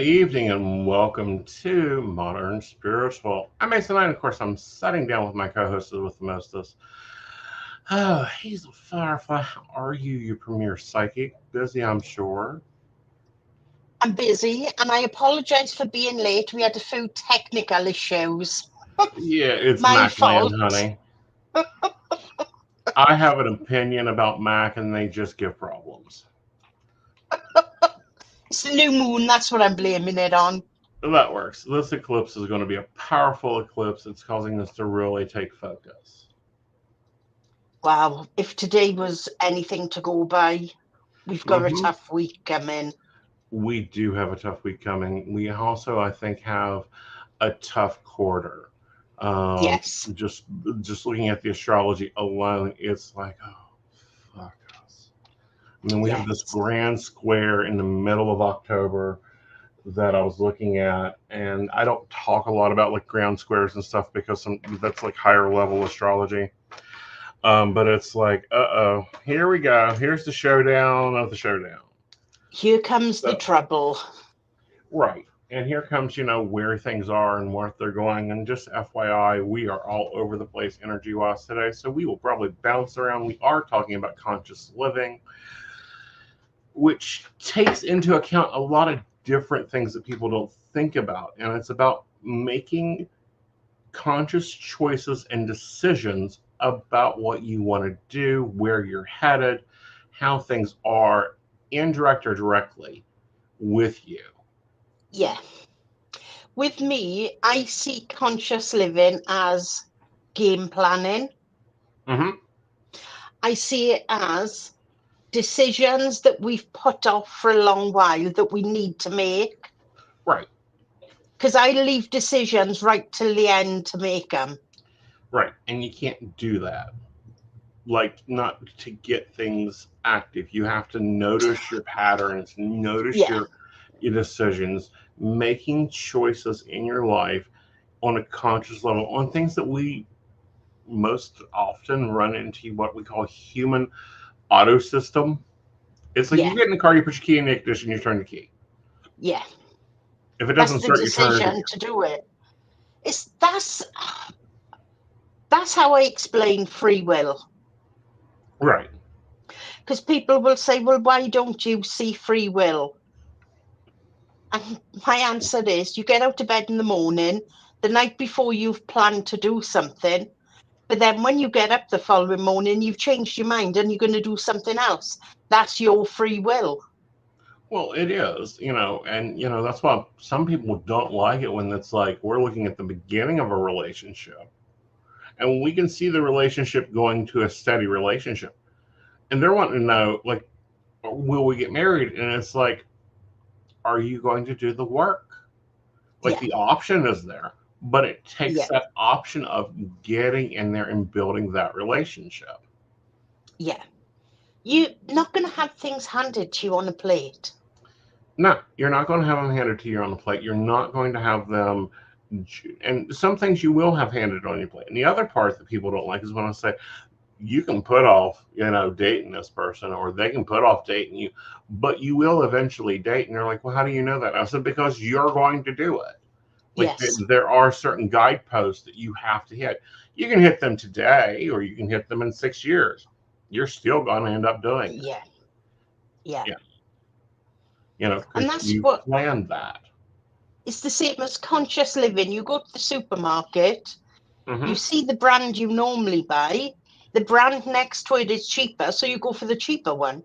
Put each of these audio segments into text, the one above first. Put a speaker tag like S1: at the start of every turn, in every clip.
S1: evening and welcome to Modern Spiritual. I'm Aeson and of course I'm sitting down with my co-host with the mostest. Oh, Hazel Firefly, how are you? You premier psychic. Busy, I'm sure.
S2: I'm busy and I apologise for being late. We had a few technical issues.
S1: Yeah, it's
S2: My
S1: Macland,
S2: fault.
S1: honey. I have an opinion about Mac and they just give problems.
S2: It's the new moon, that's what I'm blaming it on.
S1: That works. This eclipse is going to be a powerful eclipse. It's causing us to really take focus.
S2: Wow, if today was anything to go by, we've got a
S1: hmm
S2: tough week coming.
S1: We do have a tough week coming. We also, I think, have a tough quarter. Um,
S2: Yes,
S1: just just looking at the astrology alone, it's like, oh, fuck us. I mean, we have this
S2: yes.
S1: grand square in the middle of October that I was looking at, and I don't talk a lot about like ground squares and stuff because that's like higher level astrology. But it's like, here we go. Here's the showdown of the showdown.
S2: Here comes the
S1: So,
S2: trouble.
S1: right. And here comes, where things are and where they're going. And just FYI, we are all over the place energy wise today. So we will probably bounce around. We are talking about conscious living, which takes into account a lot of different things that people don't think about. And it's about making conscious choices and decisions about what you want to do, where you're headed, how things are, indirect or directly, with you.
S2: Yeah. With me, I see conscious living as game planning.
S1: Mm-hmm.
S2: I see it as decisions that we've put off for a long while that we need to make.
S1: Right.
S2: Because I leave decisions right till the end to make them.
S1: Right. And you can't do that. Like, not to get things active. You have to notice your patterns, notice
S2: Yeah,
S1: your decisions, making choices in your life on a conscious level on things that we most often run into what we call human auto system. It's like
S2: yeah,
S1: you get in the car, you put your key in the ignition, you turn the key.
S2: yeah.
S1: If it
S2: That's
S1: doesn't
S2: the
S1: start, you turn it
S2: decision
S1: again.
S2: to do it. It's that's how I explain free will.
S1: Right.
S2: Because people will say, "Well, why don't you see free will?" And my answer is, you get out of bed in the morning, the night before you've planned to do something, but then when you get up the following morning, you've changed your mind and you're going to do something else. That's your free will.
S1: Well, it is, and that's why some people don't like it when it's like we're looking at the beginning of a relationship and we can see the relationship going to a steady relationship. And they're wanting to know, like, will we get married? And it's like, are you going to do the work? Like
S2: Yeah,
S1: the option is there, but it takes
S2: yeah,
S1: that option of getting in there and building that relationship.
S2: yeah. You're not going to have things handed to you on a plate.
S1: No, you're not going to have them handed to you on the plate. You're not going to have them, and some things you will have handed on your plate. And the other part that people don't like is when I say, you can put off, dating this person, or they can put off dating you, but you will eventually date. And they're like, well, how do you know that? I said, because you're going to do it. Like
S2: Yes.
S1: there are certain guideposts that you have to hit. You can hit them today, or you can hit them in 6 years. You're still going to end up doing it.
S2: Yeah, yeah.
S1: Yeah,
S2: And
S1: because
S2: that's
S1: you
S2: what
S1: planned that.
S2: it's the same as conscious living. You go to the supermarket, you
S1: hmm
S2: see the brand you normally buy, the brand next to it is cheaper, so you go for the cheaper one.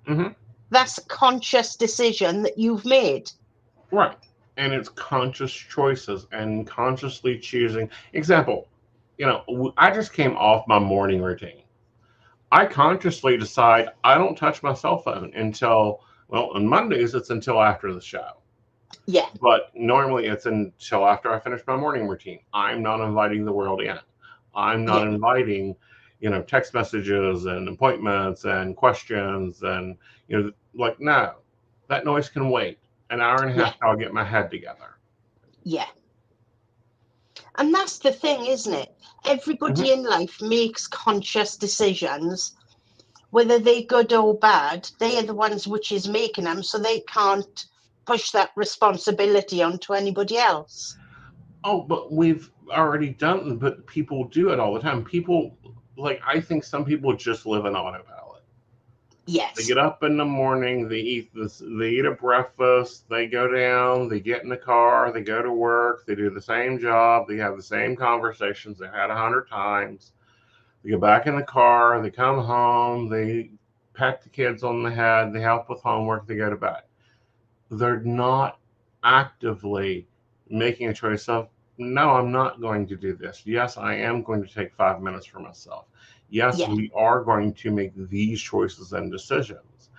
S1: hmm
S2: That's a conscious decision that you've made.
S1: Right. And it's conscious choices and consciously choosing. Example, I just came off my morning routine. I consciously decide I don't touch my cell phone until, well, on Mondays, it's until after the show.
S2: Yeah,
S1: But normally it's until after I finish my morning routine. I'm not inviting the world in. I'm not
S2: yeah,
S1: inviting, text messages and appointments and questions and, like, no, that noise can wait. An hour and a
S2: yeah,
S1: half, I'll get my head together.
S2: yeah. And that's the thing, isn't it?
S1: hmm
S2: Everybody in life makes conscious decisions, whether they're good or bad. They are the ones which is making them, so they can't push that responsibility onto anybody else.
S1: Oh, but we've already done it, but people do it all the time. People, like, I think some people just live in autopilot.
S2: Yes.
S1: They get up in the morning, they eat this, they eat a breakfast, they go down, they get in the car, they go to work, they do the same job, they have the same conversations they had 100 times. They get back in the car, they come home, they pat the kids on the head, they help with homework, they go to bed. They're not actively making a choice of, no, I'm not going to do this. Yes, I am going to take 5 minutes for myself. Yes,
S2: Yeah.
S1: we are going to make these choices and decisions.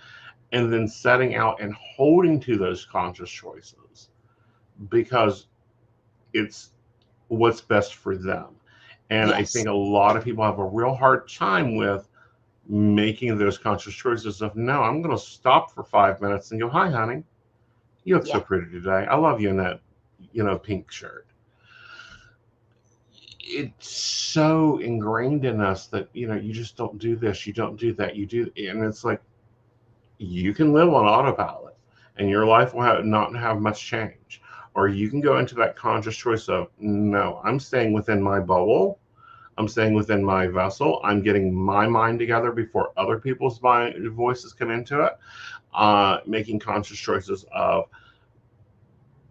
S1: And then setting out and holding to those conscious choices because it's what's best for them. And I
S2: Yes.
S1: think a lot of people have a real hard time with making those conscious choices of, no, I'm going to stop for 5 minutes and go, hi, honey, you look so pretty today. I love you in that, pink shirt. It's so ingrained in us that, you just don't do this, you don't do that, you do. And it's like, you can live on autopilot and your life will not have much change. Or you can go into that conscious choice of, no, I'm staying within my bubble. I'm staying within my vessel. I'm getting my mind together before other people's voices come into it. Making conscious choices of,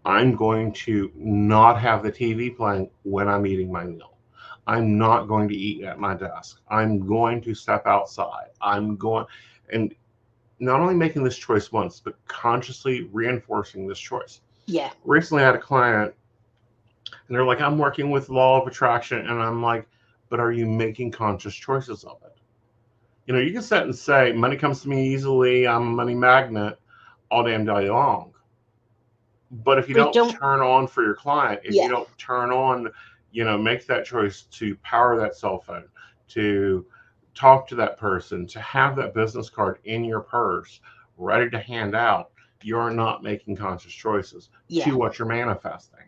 S1: I'm going to not have the TV playing when I'm eating my meal. I'm not going to eat at my desk. I'm going to step outside. And not only making this choice once, but consciously reinforcing this choice.
S2: Yeah.
S1: Recently I had a client and they're like, I'm working with law of attraction. And I'm like, but are you making conscious choices of it? You can sit and say, money comes to me easily, I'm a money magnet all damn day long. But if you don't turn on for your client, if you don't turn on, make that choice to power that cell phone, to talk to that person, to have that business card in your purse, ready to hand out, you're not making conscious choices to what you're manifesting.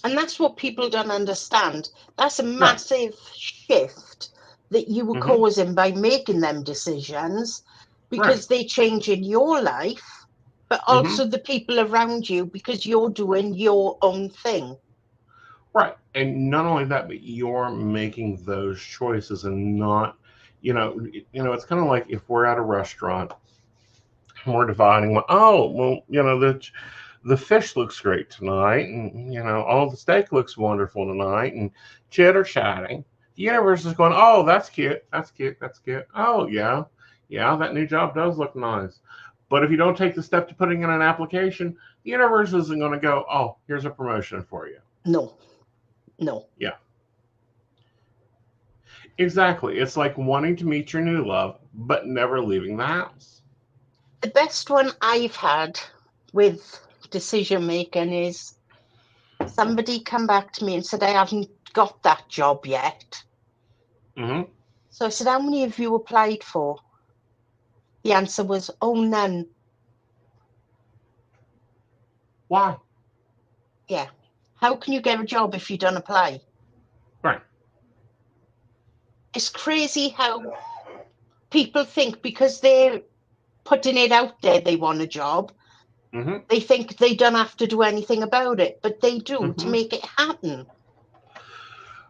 S2: And that's what people don't understand. That's a massive shift that you were causing by making them decisions, because they change in your life, but also the people around you, because you're doing your own thing.
S1: Right. And not only that, but you're making those choices and not, it's kind of like if we're at a restaurant and we're dividing, the fish looks great tonight, and the steak looks wonderful tonight, and chitter chatting. The universe is going, oh, that's cute, that's cute, that's cute. Oh yeah, that new job does look nice. But if you don't take the step to putting in an application, the universe isn't going to go, oh, here's a promotion for you.
S2: No.
S1: Yeah. Exactly. It's like wanting to meet your new love, but never leaving the house.
S2: The best one I've had with decision making is somebody come back to me and said, I haven't got that job yet.
S1: Mm-hmm.
S2: So I said, how many have you applied for? The answer was, oh, none.
S1: Why?
S2: Yeah. How can you get a job if you don't apply?
S1: Right.
S2: It's crazy how people think because they're putting it out there they want a job.
S1: Mm-hmm.
S2: They think they don't have to do anything about it, but they do to make it happen.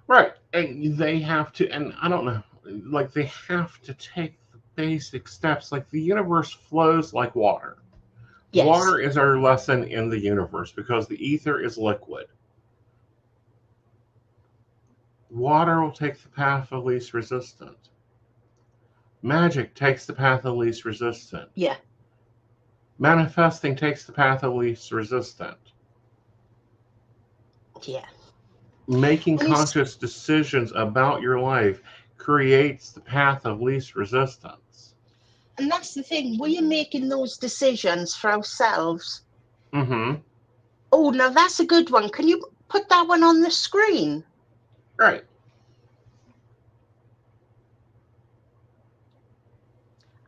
S1: Right. And they have to, and I don't know, like they have to take the basic steps. Like the universe flows like water. Yes. Water is our lesson in the universe because the ether is liquid. Water will take the path of least resistance. Magic takes the path of least resistance.
S2: Yeah.
S1: Manifesting takes the path of least resistance.
S2: Yeah.
S1: Making conscious decisions about your life creates the path of least resistance.
S2: And that's the thing. We're making those decisions for ourselves.
S1: Mm-hmm.
S2: Oh, now that's a good one. Can you put that one on the screen?
S1: Right.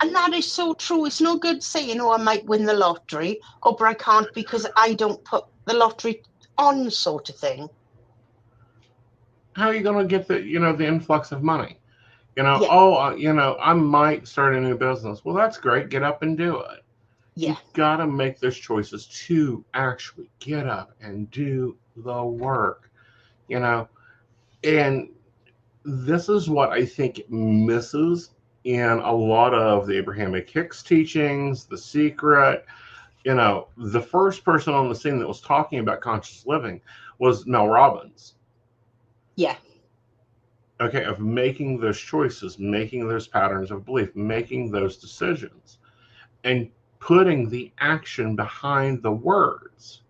S2: And that is so true. It's no good saying, oh, I might win the lottery, or but I can't because I don't put the lottery on, sort of thing.
S1: How are you going to get the influx of money? I might start a new business. Well, that's great. Get up and do it.
S2: Yeah.
S1: You've got to make those choices to actually get up and do the work, you know. And this is what I think misses in a lot of the Abrahamic Hicks teachings, The Secret. You know, the first person on the scene that was talking about conscious living was Mel Robbins.
S2: Yeah.
S1: Okay, of making those choices, making those patterns of belief, making those decisions, and putting the action behind the words.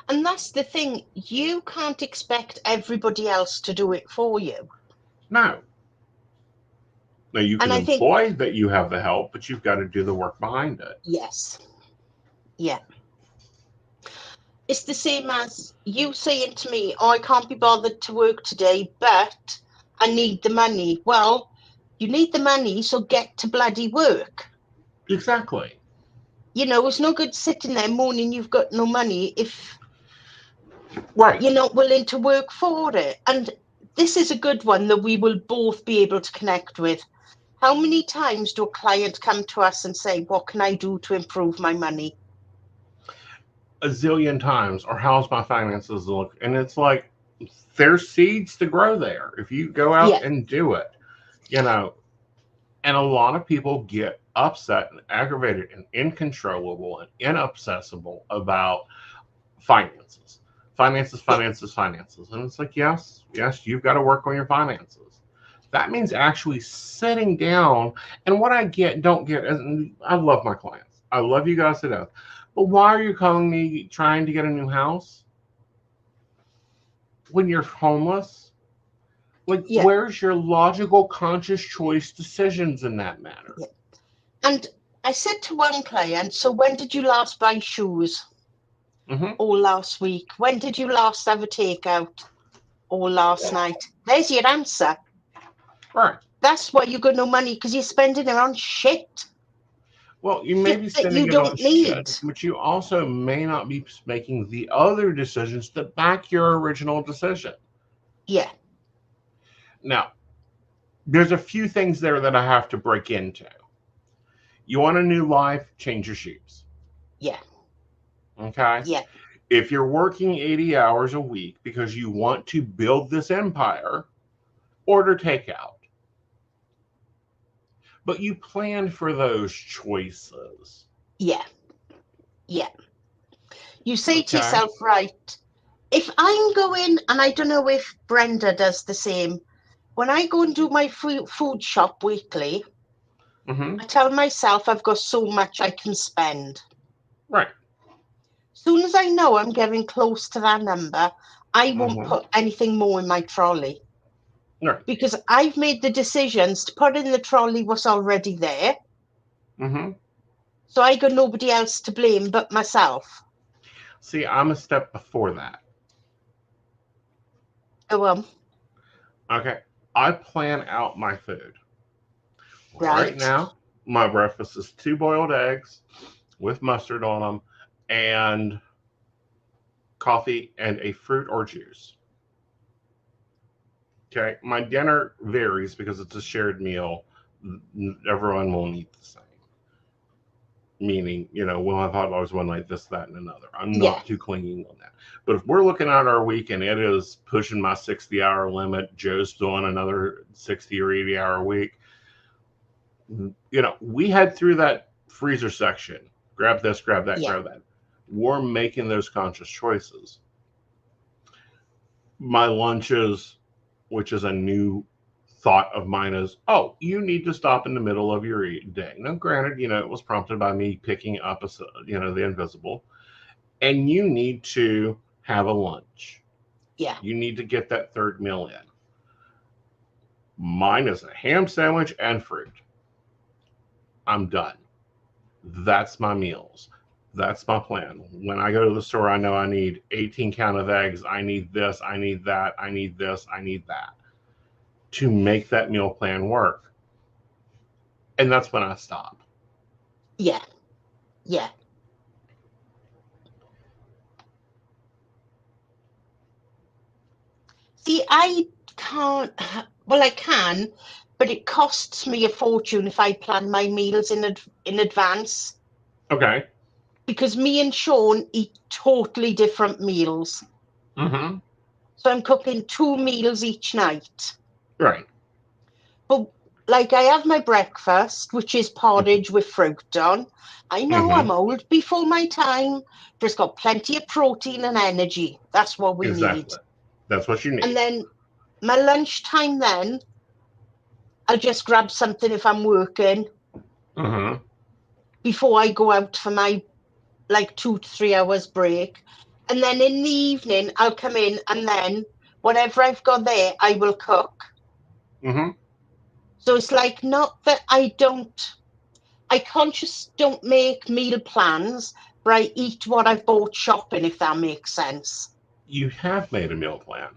S2: And that's the thing. You can't expect everybody else to do it for you.
S1: No. Now, you
S2: And
S1: can
S2: I think,
S1: employ that you have the help, but you've got to do the work behind it.
S2: yes. Yeah. It's the same as you saying to me, oh, I can't be bothered to work today, but I need the money. Well, you need the money, so get to bloody work.
S1: Exactly.
S2: You know, it's no good sitting there moaning you've got no money if
S1: Right.
S2: you're not willing to work for it. And this is a good one that we will both be able to connect with. How many times do a client come to us and say, what can I do to improve my money?
S1: A zillion times, or how's my finances look? And it's like, there's seeds to grow there if you go out and do it, you know. And a lot of people get upset and aggravated and incontrollable and inaccessible about finances. Finances. And it's like, yes, you've got to work on your finances. That means actually sitting down. And what I don't get, and I love my clients. I love you guys to death. But why are you calling me trying to get a new house when you're homeless? Like, where's your logical, conscious choice decisions in that matter?
S2: Yeah. And I said to one client, so when did you last buy shoes?
S1: Mm-hmm.
S2: Or last week. When did you last have a takeout? Or last night? There's your answer.
S1: Right.
S2: That's why you got no money, because you're spending it on shit.
S1: Well, you may be spending it on shit, but you also may not be making the other decisions that back your original decision.
S2: Yeah.
S1: Now, there's a few things there that I have to break into. You want a new life, change your shoes.
S2: Yeah.
S1: Okay?
S2: Yeah.
S1: If you're working 80 hours a week because you want to build this empire, order takeout. But you plan for those choices.
S2: Yeah. Yeah. You say to yourself, right, if I'm going, and I don't know if Brenda does the same, when I go and do my food shop weekly, I tell myself I've got so much I can spend.
S1: Right.
S2: As soon as I know I'm getting close to that number, I won't put anything more in my trolley.
S1: Right.
S2: Because I've made the decisions to put in the trolley what's already there. So I got nobody else to blame but myself.
S1: See, I'm a step before that.
S2: Go on.
S1: Okay. I plan out my food. Right now, my breakfast is 2 boiled eggs with mustard on them and coffee and a fruit or juice. Okay. My dinner varies because it's a shared meal. Everyone won't eat the same. Meaning, we'll have hot dogs one night, this, that, and another. I'm not too clinging on that. But if we're looking at our week and it is pushing my 60-hour limit, Joe's doing another 60 or 80-hour week, we head through that freezer section. Grab this, grab that, grab that. We're making those conscious choices. My lunches, which is a new thought of mine, is, you need to stop in the middle of your day. Now, granted, it was prompted by me picking up, the invisible. And you need to have a lunch.
S2: Yeah.
S1: You need to get that third meal in. Mine is a ham sandwich and fruit. I'm done. That's my meals. That's my plan. When I go to the store, I know I need 18 count of eggs. I need this. I need that. I need this. I need that to make that meal plan work. And that's when I stop.
S2: Yeah. Yeah. See, I can't. Well, I can, but it costs me a fortune if I plan my meals in advance.
S1: Okay.
S2: Because me and Sean eat totally different meals.
S1: Mm-hmm.
S2: So I'm cooking 2 meals each night.
S1: Right.
S2: But like I have my breakfast, which is porridge with fruit on. I know
S1: Mm-hmm.
S2: I'm old before my time, but it's got plenty of protein and energy. That's what we need.
S1: Exactly. That's what you
S2: And
S1: need.
S2: then my lunchtime, then I'll just grab something if I'm working
S1: Mm-hmm.
S2: before I go out for my like 2 to 3 hours break. And then in the evening, I'll come in and then whatever I've got there, I will cook.
S1: Mm-hmm.
S2: So it's like not that I conscious don't make meal plans, but I eat what I've bought shopping, if that makes sense.
S1: You have made a meal plan.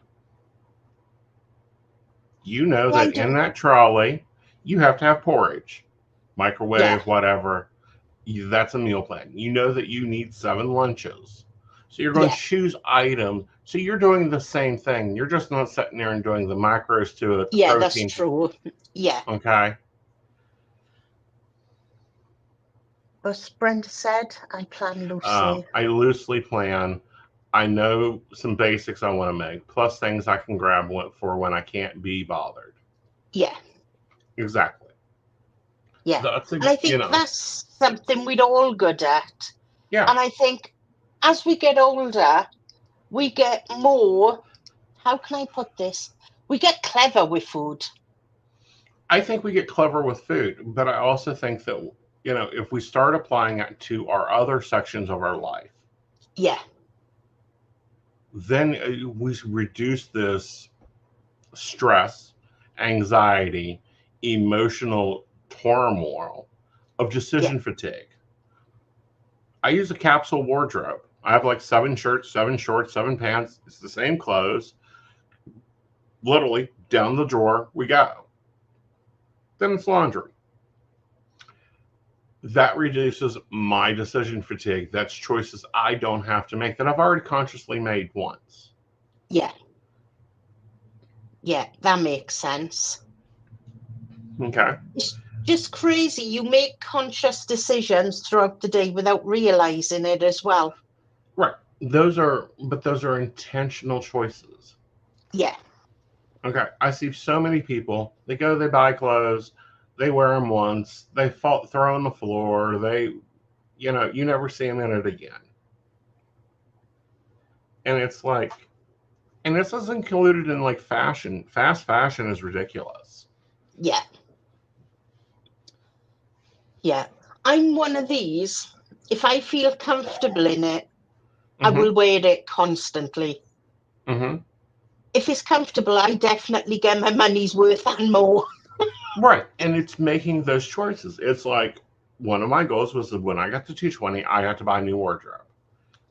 S1: You know
S2: Well, I
S1: that in
S2: do.
S1: that trolley, you have to have porridge,
S2: Yeah,
S1: microwave, whatever. That's a meal plan. You know that you need 7 lunches. So you're going to
S2: yeah,
S1: choose items. So you're doing the same thing. You're just not sitting there and doing the macros to it, the
S2: yeah, that's
S1: protein.
S2: true. Yeah.
S1: Okay.
S2: As Brenda said, I plan loosely.
S1: I loosely plan. I know some basics I want to make, plus things I can grab for when I can't be bothered.
S2: Yeah,
S1: Exactly.
S2: yeah.
S1: That's
S2: And I think that's something we're all good at.
S1: yeah.
S2: And I think as we get older, we get more, how can I put this? We get clever with food.
S1: I think we get clever with food, but I also think that if we start applying it to our other sections of our life,
S2: Yeah,
S1: then we reduce this stress, anxiety, emotional turmoil of
S2: yeah,
S1: decision fatigue. I use a capsule wardrobe. I have like 7 shirts, 7 shorts, 7 pants. It's the same clothes. Literally down the drawer we go. Then it's laundry. That reduces my decision fatigue. That's choices I don't have to make that I've already consciously made once.
S2: yeah, yeah, that makes sense.
S1: Okay.
S2: It's just crazy. You make conscious decisions throughout the day without realizing it as well.
S1: Right. But those are intentional choices.
S2: Yeah,
S1: Okay. I see so many people, they buy clothes, they wear them once, throw on the floor, you never see them in it again. And it's like, and this is included in like fashion. Fast fashion is ridiculous.
S2: yeah, yeah. I'm one of these. If I feel comfortable in it, I
S1: Mm-hmm.
S2: will wear it constantly.
S1: Mm-hmm.
S2: If it's comfortable, I definitely get my money's worth and more.
S1: Right. And it's making those choices. It's like one of my goals was that when I got to 220, I had to buy a new wardrobe.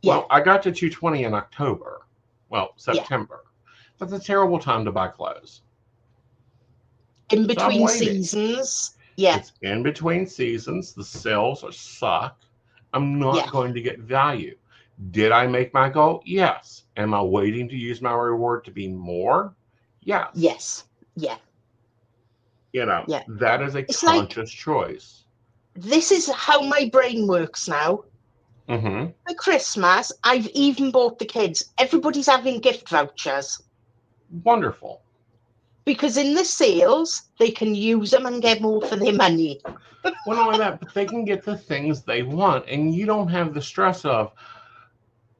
S2: Yeah,
S1: Well, I got to 220 in October. Well,
S2: yeah.
S1: September. That's a terrible time to buy clothes.
S2: In
S1: So I'm
S2: between
S1: waiting.
S2: seasons. Yeah,
S1: It's in between seasons. The sales suck. I'm
S2: yeah,
S1: not going to get value. Did I make my goal? Yes. Am I waiting to use my reward to be more? Yes.
S2: yes, yeah, yeah.
S1: That is a
S2: It's like
S1: conscious choice.
S2: this is how my brain works now.
S1: Mm-hmm.
S2: For Christmas, I've even bought the kids. Everybody's having gift vouchers
S1: Wonderful.
S2: because in the sales, they can use them and get more for their money.
S1: Well, not only that, but they can get the things they want, and you don't have the stress of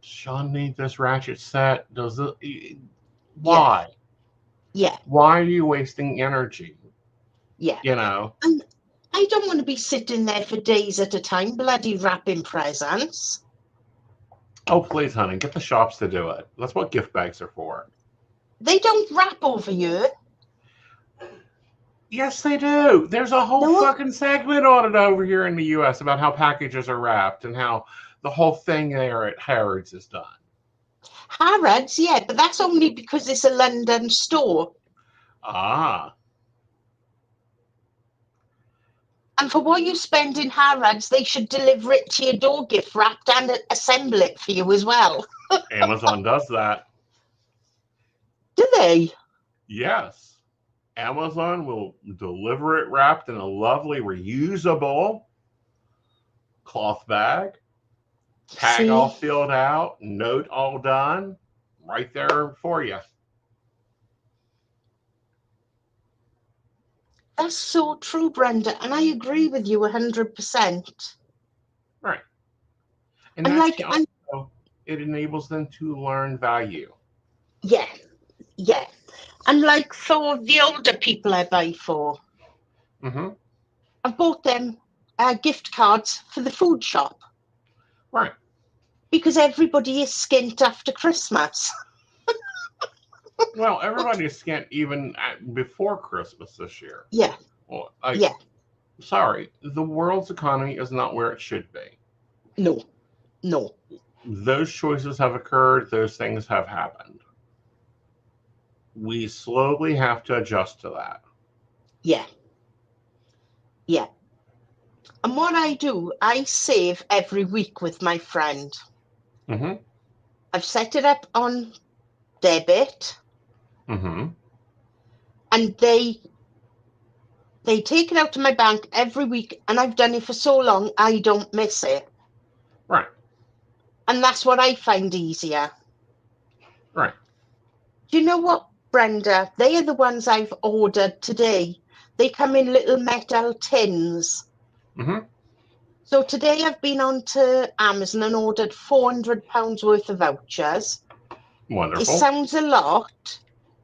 S1: Sean needs this ratchet set. Does it?
S2: Yeah,
S1: Why?
S2: yeah,
S1: Why are you wasting energy?
S2: yeah.
S1: You know.
S2: And I don't want to be sitting there for days at a time, bloody wrapping presents.
S1: Oh, please, honey, get the shops to do it. That's what gift bags are for.
S2: They don't wrap over here.
S1: Yes, they do. There's a whole
S2: No,
S1: fucking segment on it over here in the U.S. about how packages are wrapped and how the whole thing there at Harrods is done.
S2: Harrods, yeah, but that's only because it's a London store.
S1: Ah,
S2: And for what you spend in Harrods, they should deliver it to your door gift wrapped and assemble it for you as well.
S1: Amazon does that.
S2: Do they?
S1: Yes. Amazon will deliver it wrapped in a lovely reusable cloth bag, tag all filled out, note all done, right there for you.
S2: That's so true, Brenda, and I agree with you 100%.
S1: Right. And that's also, it enables them to learn value.
S2: Yeah, yeah. And like for the older people I buy for, I've bought them gift cards for the food shop.
S1: Right.
S2: Because everybody is skint after Christmas.
S1: Well, everybody is skint even before Christmas this year.
S2: Yeah.
S1: Well,
S2: yeah.
S1: Sorry, the world's economy is not where it should be.
S2: No.
S1: Those choices have occurred. Those things have happened. We slowly have to adjust to that.
S2: Yeah. And what I do, I save every week with my friend. I've set it up on debit. And they take it out of my bank every week, and I've done it for so long, I don't miss it.
S1: Right.
S2: And that's what I find easier.
S1: Right.
S2: Do you know what, Brenda? They are the ones I've ordered today. They come in little metal tins. So today I've been on to Amazon and ordered £400 worth of vouchers.
S1: Wonderful.
S2: It sounds a lot,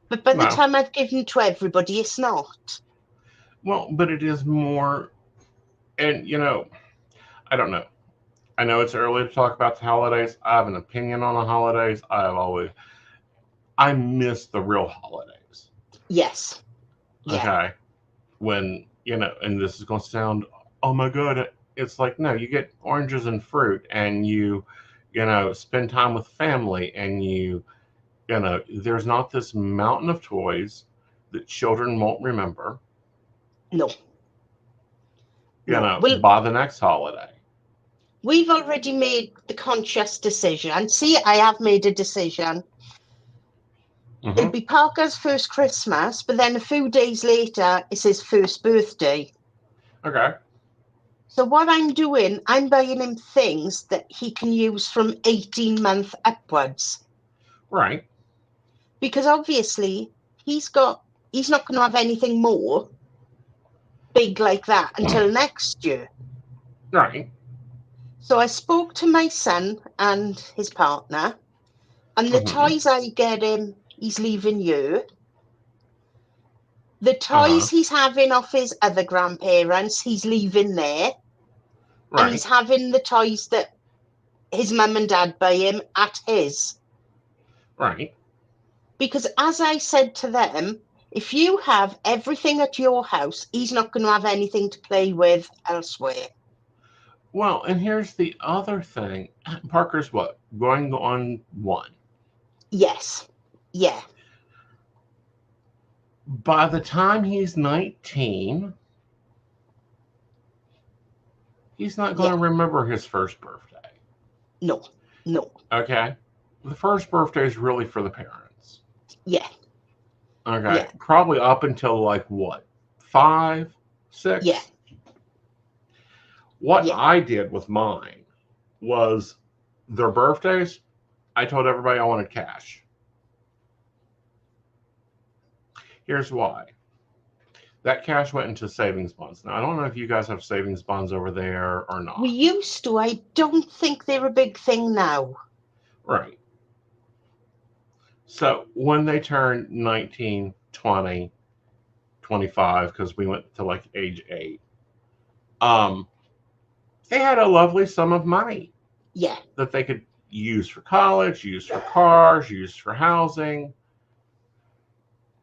S2: but by the time I've given to everybody, it's not.
S1: Well, but it is more, and I don't know. I know it's early to talk about the holidays. I have an opinion on the holidays. I miss the real holidays.
S2: Yes. Yeah.
S1: Okay. When, and this is going to sound, oh my God, it's like, no, you get oranges and fruit and you spend time with family and there's not this mountain of toys that children won't remember.
S2: No.
S1: By the next holiday.
S2: We've already made the conscious decision. See, I have made a decision. It'll be Parker's first Christmas, but then a few days later, it's his first birthday.
S1: Okay.
S2: So what I'm doing, I'm buying him things that he can use from 18 months upwards.
S1: Right.
S2: Because obviously, he's not going to have anything more big like that until next year.
S1: Right.
S2: So I spoke to my son and his partner, and the toys I get him, he's leaving you. The toys he's having off his other grandparents, he's leaving there. Right. And he's having the toys that his mum and dad buy him at his.
S1: Right.
S2: Because as I said to them, if you have everything at your house, he's not going to have anything to play with elsewhere.
S1: Well, and here's the other thing. Parker's what? Going on 1.
S2: Yes. Yeah.
S1: By the time he's 19, he's not going to remember his first birthday.
S2: No.
S1: Okay? The first birthday is really for the parents.
S2: Yeah.
S1: Okay? Yeah. Probably up until like what? 5, 6?
S2: Yeah.
S1: What I did with mine was their birthdays, I told everybody I wanted cash. Here's why. That cash went into savings bonds. Now, I don't know if you guys have savings bonds over there or not.
S2: We used to. I don't think they're a big thing now.
S1: Right. So when they turned 19, 20, 25, because we went to like age 8, they had a lovely sum of money.
S2: Yeah.
S1: That they could use for college, use for cars, use for housing.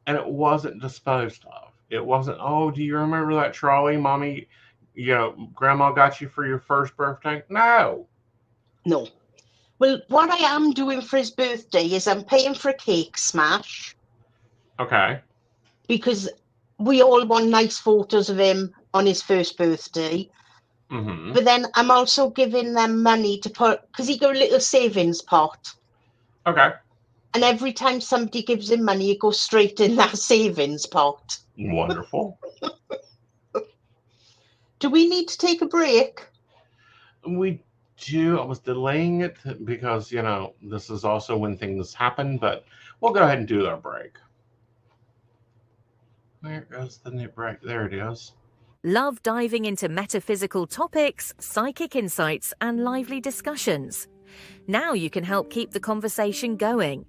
S1: And it wasn't disposed of. It wasn't, oh, do you remember that trolley mommy, grandma got you for your first birthday? No.
S2: Well, what I am doing for his birthday is I'm paying for a cake smash.
S1: Okay.
S2: Because we all want nice photos of him on his first birthday. But then I'm also giving them money to put, because he got a little savings pot.
S1: Okay.
S2: And every time somebody gives him money, it goes straight in that savings pot.
S1: Wonderful.
S2: Do we need to take a break?
S1: We do. I was delaying it because, this is also when things happen, but we'll go ahead and do our break. Where goes the new break? There it is.
S3: Love diving into metaphysical topics, psychic insights, and lively discussions? Now you can help keep the conversation going.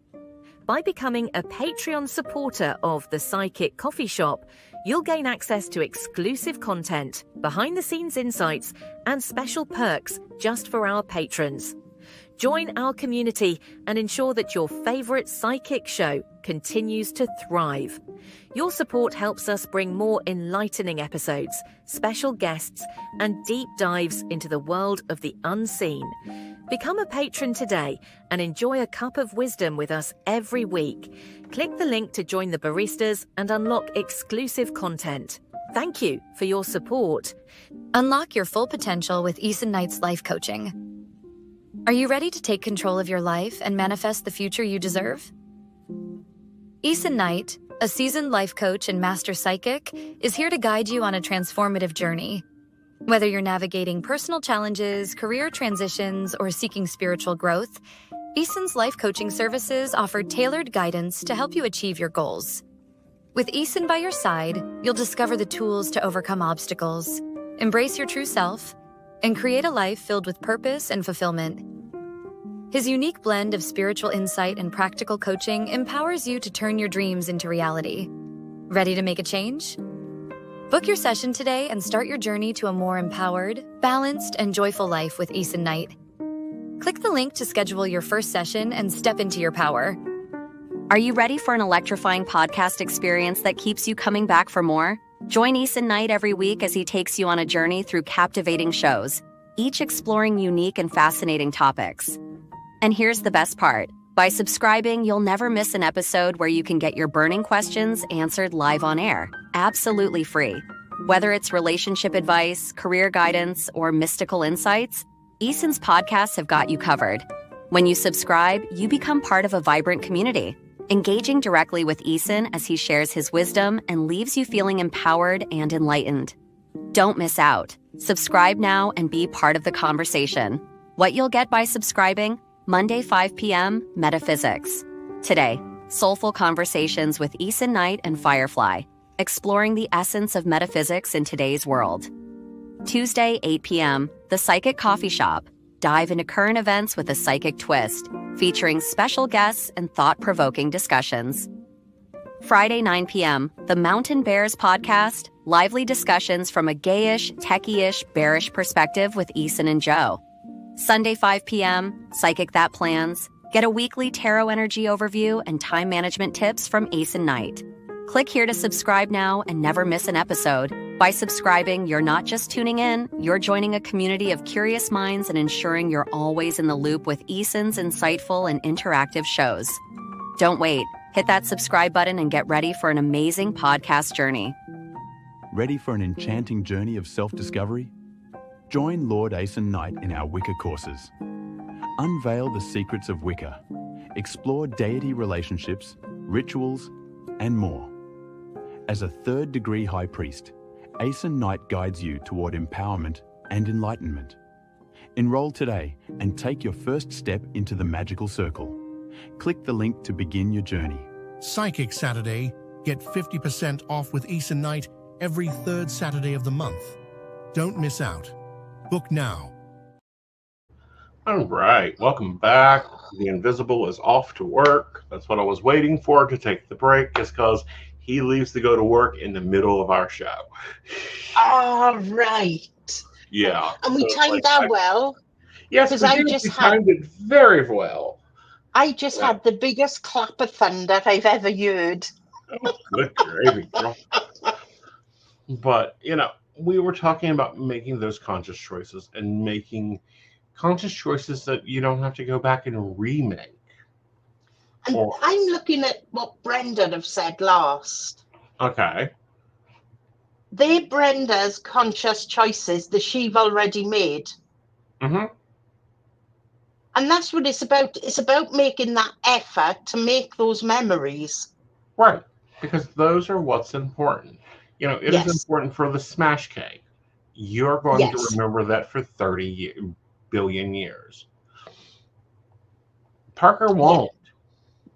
S3: By becoming a Patreon supporter of The Psychic Coffee Shop, you'll gain access to exclusive content, behind-the-scenes insights, and special perks just for our patrons. Join our community and ensure that your favorite psychic show continues to thrive. Your support helps us bring more enlightening episodes, special guests, and deep dives into the world of the unseen. Become a patron today and enjoy a cup of wisdom with us every week. Click the link to join the baristas and unlock exclusive content. Thank you for your support.
S4: Unlock your full potential with Aeson Knight's life coaching. Are you ready to take control of your life and manifest the future you deserve? Aeson Knight, a seasoned life coach and master psychic, is here to guide you on a transformative journey. Whether you're navigating personal challenges, career transitions, or seeking spiritual growth, Aeson's life coaching services offer tailored guidance to help you achieve your goals. With Aeson by your side, you'll discover the tools to overcome obstacles, embrace your true self, and create a life filled with purpose and fulfillment. His unique blend of spiritual insight and practical coaching empowers you to turn your dreams into reality. Ready to make a change? Book your session today and start your journey to a more empowered, balanced, and joyful life with Aeson Knight. Click the link to schedule your first session and step into your power.
S5: Are you ready for an electrifying podcast experience that keeps you coming back for more? Join Aeson Knight every week as he takes you on a journey through captivating shows, each exploring unique and fascinating topics. And here's the best part. By subscribing, you'll never miss an episode where you can get your burning questions answered live on air, absolutely free. Whether it's relationship advice, career guidance, or mystical insights, Aeson's podcasts have got you covered. When you subscribe, you become part of a vibrant community, engaging directly with Aeson as he shares his wisdom and leaves you feeling empowered and enlightened. Don't miss out. Subscribe now and be part of the conversation. What you'll get by subscribing: Monday 5 p.m. Metaphysics Today, Soulful Conversations with Aeson and Fire Fly, exploring the essence of metaphysics in today's world. Tuesday 8 p.m. The Psychic Coffee Shop, dive into current events with a psychic twist, featuring special guests and thought-provoking discussions. Friday 9 p.m. The Mountain Bears Podcast, lively discussions from a gayish, techie-ish, bearish perspective with Aeson and Joe. Sunday 5 p.m., Psychic That Plans. Get a weekly tarot energy overview and time management tips from Aeson Knight. Click here to subscribe now and never miss an episode. By subscribing, you're not just tuning in, you're joining a community of curious minds and ensuring you're always in the loop with Aeson's insightful and interactive shows. Don't wait. Hit that subscribe button and get ready for an amazing podcast journey.
S6: Ready for an enchanting journey of self-discovery? Join Lord Aeson Knight in our Wicca courses. Unveil the secrets of Wicca. Explore deity relationships, rituals, and more. As a third-degree high priest, Aeson Knight guides you toward empowerment and enlightenment. Enroll today and take your first step into the magical circle. Click the link to begin your journey.
S7: Psychic Saturday. Get 50% off with Aeson Knight every third Saturday of the month. Don't miss out. Book now.
S1: All right, welcome back. The Invisible is off to work. That's what I was waiting for to take the break, just because he leaves to go to work in the middle of our show.
S2: All right.
S1: Yeah.
S2: And we timed that well.
S1: Yes,
S2: because
S1: we timed it very well.
S2: I just had the biggest clap of thunder I've ever heard.
S1: Oh, good gravy. But, we were talking about making those conscious choices and making conscious choices that you don't have to go back and remake.
S2: And I'm looking at what Brenda have said last.
S1: Okay.
S2: They're Brenda's conscious choices that she've already made.
S1: Mm-hmm.
S2: And that's what it's about. It's about making that effort to make those memories.
S1: Right. Because those are what's important. It
S2: Yes.
S1: is important for the smash cake. You're going to
S2: Yes.
S1: remember that for 30 years, billion years. Parker won't.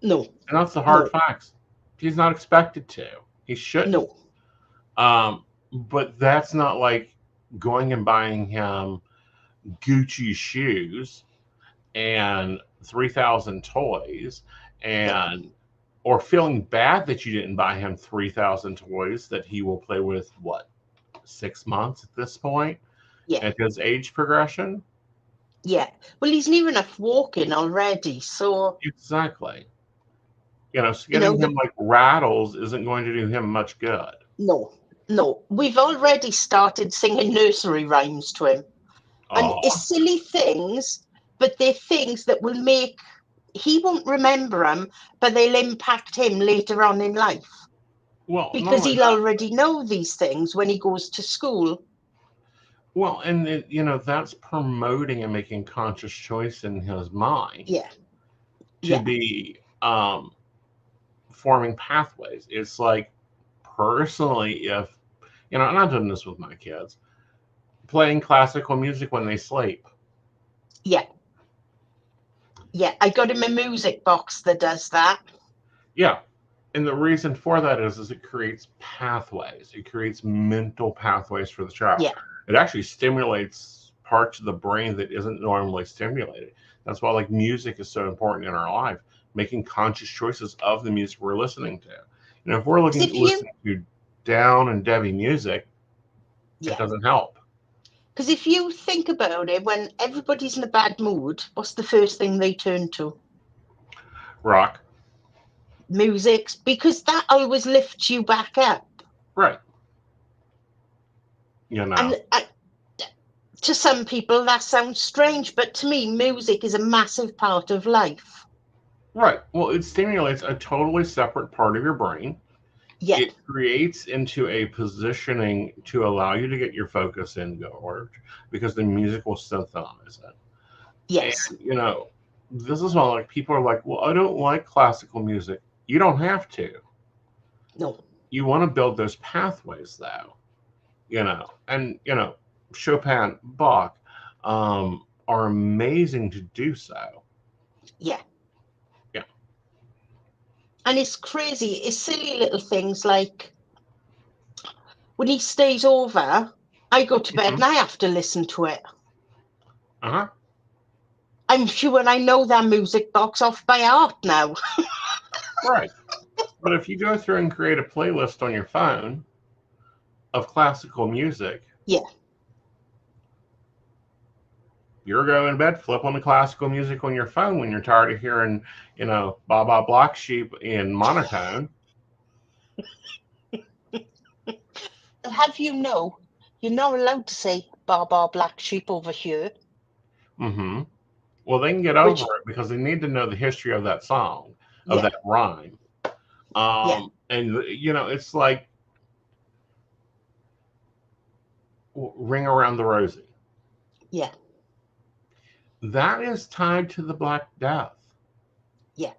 S2: No.
S1: And that's the hard
S2: No.
S1: facts. He's not expected to. He shouldn't.
S2: No.
S1: But that's not like going and buying him Gucci shoes and 3,000 toys and or feeling bad that you didn't buy him 3,000 toys that he will play with, 6 months at this point?
S2: Yeah.
S1: At his age progression?
S2: Yeah. Well, he's near enough walking already, so...
S1: Exactly. So getting him like rattles isn't going to do him much good.
S2: No. We've already started singing nursery rhymes to him. And it's silly things, but they're things that will make... He won't remember them, but they'll impact him later on in life.
S1: Well,
S2: because he'll already know these things when he goes to school.
S1: Well, and that's promoting and making conscious choice in his mind.
S2: Yeah.
S1: To be forming pathways. It's like, personally, if and I've done this with my kids, playing classical music when they sleep.
S2: Yeah. I got him a music box that does that.
S1: Yeah. And the reason for that is it creates pathways. It creates mental pathways for the child.
S2: Yeah.
S1: It actually stimulates parts of the brain that isn't normally stimulated. That's why music is so important in our life, making conscious choices of the music we're listening to. If we're listening to down and Debbie music, it doesn't help.
S2: Because if you think about it, when everybody's in a bad mood, what's the first thing they turn to?
S1: Rock.
S2: Music, because that always lifts you back up.
S1: Right.
S2: And to some people that sounds strange, but to me, music is a massive part of life.
S1: Right. Well, it stimulates a totally separate part of your brain.
S2: Yeah.
S1: It creates into a positioning to allow you to get your focus inward because the music will synthesize it.
S2: Yes.
S1: And, this is why people are like, well, I don't like classical music. You don't have to.
S2: No.
S1: You want to build those pathways, though. And Chopin, Bach are amazing to do so.
S2: Yeah. And it's crazy. It's silly little things like when he stays over, I go to bed and I have to listen to it.
S1: Uh-huh.
S2: I'm sure I know that music box off by heart now.
S1: Right. But if you go through and create a playlist on your phone of classical music, you're going to bed, flip on the classical music on your phone when you're tired of hearing, Baba Black Sheep in monotone.
S2: Have you know, you're not allowed to say Baba Black Sheep over here.
S1: Mm-hmm. Well, they can get over it because they need to know the history of that song, of that rhyme. And, it's like Ring Around the Rosie.
S2: Yeah.
S1: That is tied to the Black Death.
S2: Yeah.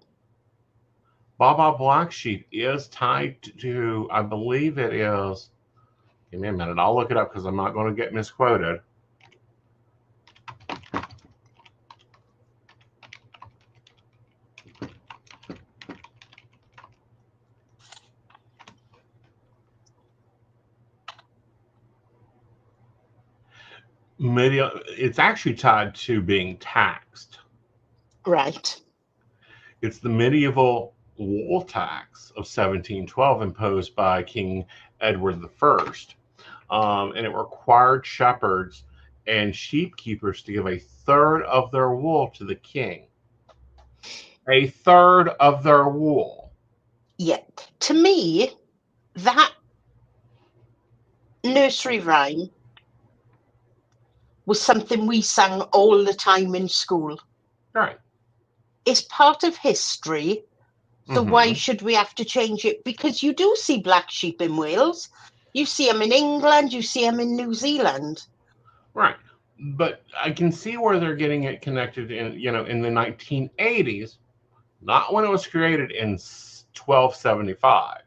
S1: Baba Black Sheep is tied to, I believe it is, give me a minute, I'll look it up because I'm not going to get misquoted. It's actually tied to being taxed.
S2: Right.
S1: It's the medieval wool tax of 1712 imposed by King Edward I. And it required shepherds and sheep keepers to give a third of their wool to the king. A third of their wool.
S2: Yeah. To me, that nursery rhyme was something we sang all the time in school.
S1: Right.
S2: It's part of history. So why should we have to change it? Because you do see black sheep in Wales. You see them in England. You see them in New Zealand.
S1: Right. But I can see where they're getting it connected in the 1980s, not when it was created in 1275.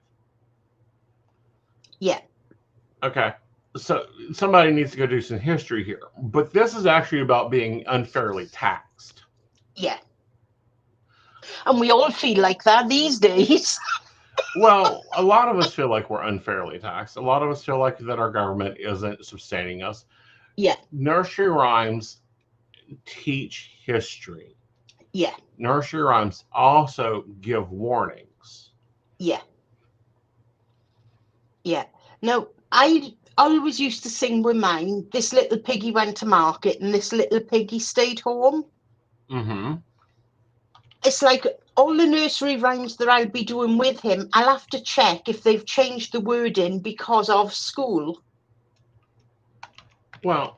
S2: Yeah.
S1: Okay. So somebody needs to go do some history here. But this is actually about being unfairly taxed.
S2: Yeah. And we all feel like that these days.
S1: Well, a lot of us feel like we're unfairly taxed. A lot of us feel like that our government isn't sustaining us.
S2: Yeah.
S1: Nursery rhymes teach history.
S2: Yeah.
S1: Nursery rhymes also give warnings.
S2: Yeah. Yeah. No, I always used to sing with mine, this little piggy went to market and this little piggy stayed home.
S1: Mm-hmm.
S2: It's like all the nursery rhymes that I'll be doing with him, I'll have to check if they've changed the wording because of school.
S1: Well,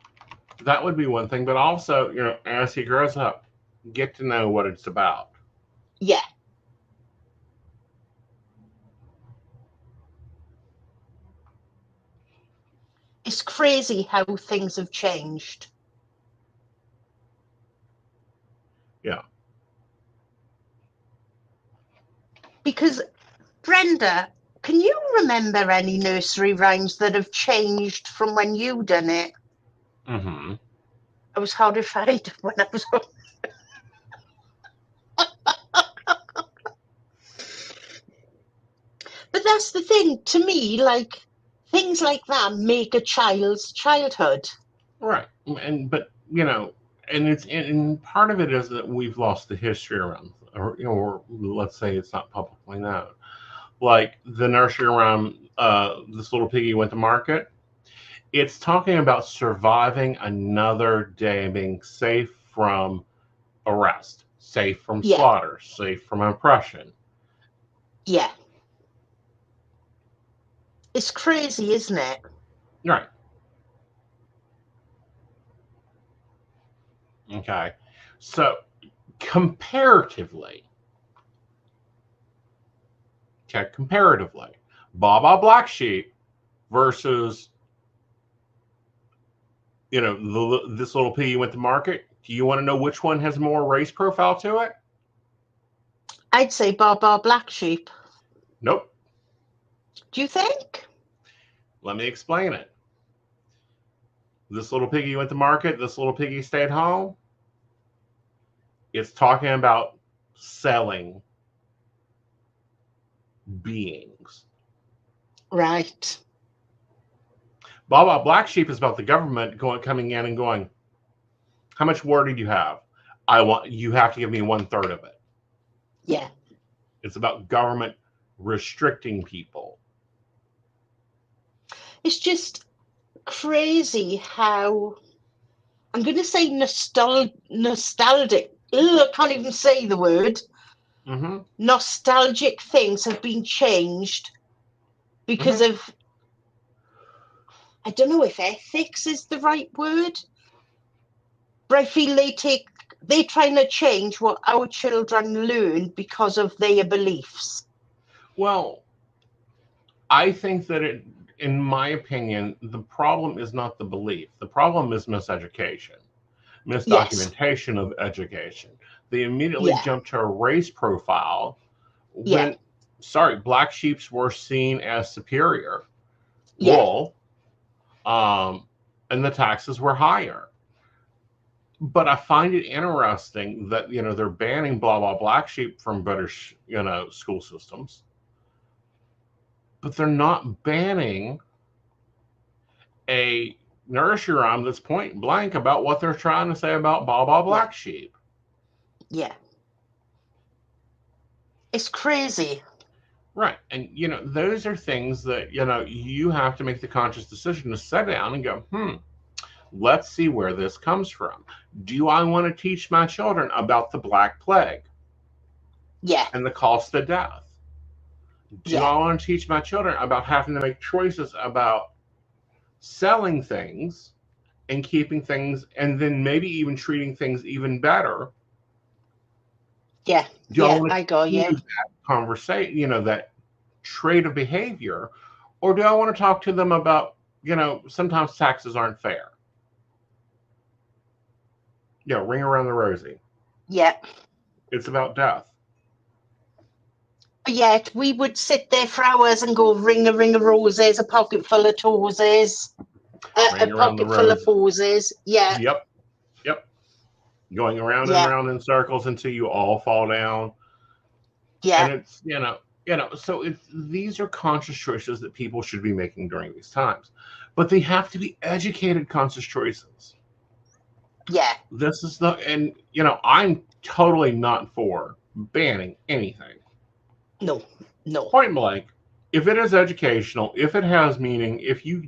S1: that would be one thing, but also, as he grows up, get to know what it's about.
S2: Yeah. It's crazy how things have changed.
S1: Yeah.
S2: Because, Brenda, can you remember any nursery rhymes that have changed from when you done it?
S1: Mm-hmm.
S2: I was horrified when I was... But that's the thing, to me, like, things like that make a child's childhood.
S1: Right. But and part of it is that we've lost the history around, or let's say it's not publicly known. Like the nursery rhyme, this little piggy went to market. It's talking about surviving another day, being safe from arrest, safe from slaughter, safe from oppression.
S2: Yeah. It's crazy, isn't it?
S1: Right. Okay. So comparatively, Baba Black Sheep versus, this little piggy went to market. Do you want to know which one has more race profile to it?
S2: I'd say Baba Black Sheep.
S1: Nope.
S2: Do you think?
S1: Let me explain it. This little piggy went to market. This little piggy stayed home. It's talking about selling beings.
S2: Right.
S1: Baba Black Sheep is about the government coming in and going, how much war did you have? You have to give me 1/3 of it.
S2: Yeah.
S1: It's about government restricting people.
S2: It's just crazy how, I'm going to say nostalgic. Ugh, I can't even say the word.
S1: Mm-hmm.
S2: Nostalgic things have been changed because of, I don't know if ethics is the right word, but I feel they're trying to change what our children learn because of their beliefs.
S1: Well, I think that in my opinion, the problem is not the belief. The problem is miseducation, misdocumentation of education. They immediately jump to a race profile when, black sheeps were seen as superior. Wool, and the taxes were higher. But I find it interesting that, they're banning black sheep from British, school systems. But they're not banning a nursery rhyme that's point blank about what they're trying to say about black sheep.
S2: Yeah. It's crazy.
S1: Right. And, those are things that, you have to make the conscious decision to sit down and go, let's see where this comes from. Do I want to teach my children about the Black Plague?
S2: Yeah.
S1: And the cost of death? Do I want to teach my children about having to make choices about selling things and keeping things, and then maybe even treating things even better?
S2: Yeah.
S1: Do I want to
S2: I got you.
S1: use that conversation, that trait of behavior, or do I want to talk to them about, sometimes taxes aren't fair? Ring around the rosy.
S2: Yeah.
S1: It's about death.
S2: Yet we would sit there for hours and go ring a roses, a pocket full of toesies. A
S1: running around the
S2: pocket full of
S1: roads.
S2: hoses. Yeah.
S1: Yep. Going around
S2: Yeah.
S1: and around in circles until you all fall down.
S2: Yeah.
S1: And it's, so these are conscious choices that people should be making during these times. But they have to be educated conscious choices.
S2: Yeah.
S1: This is I'm totally not for banning anything.
S2: No.
S1: Point blank, if it is educational, if it has meaning, if you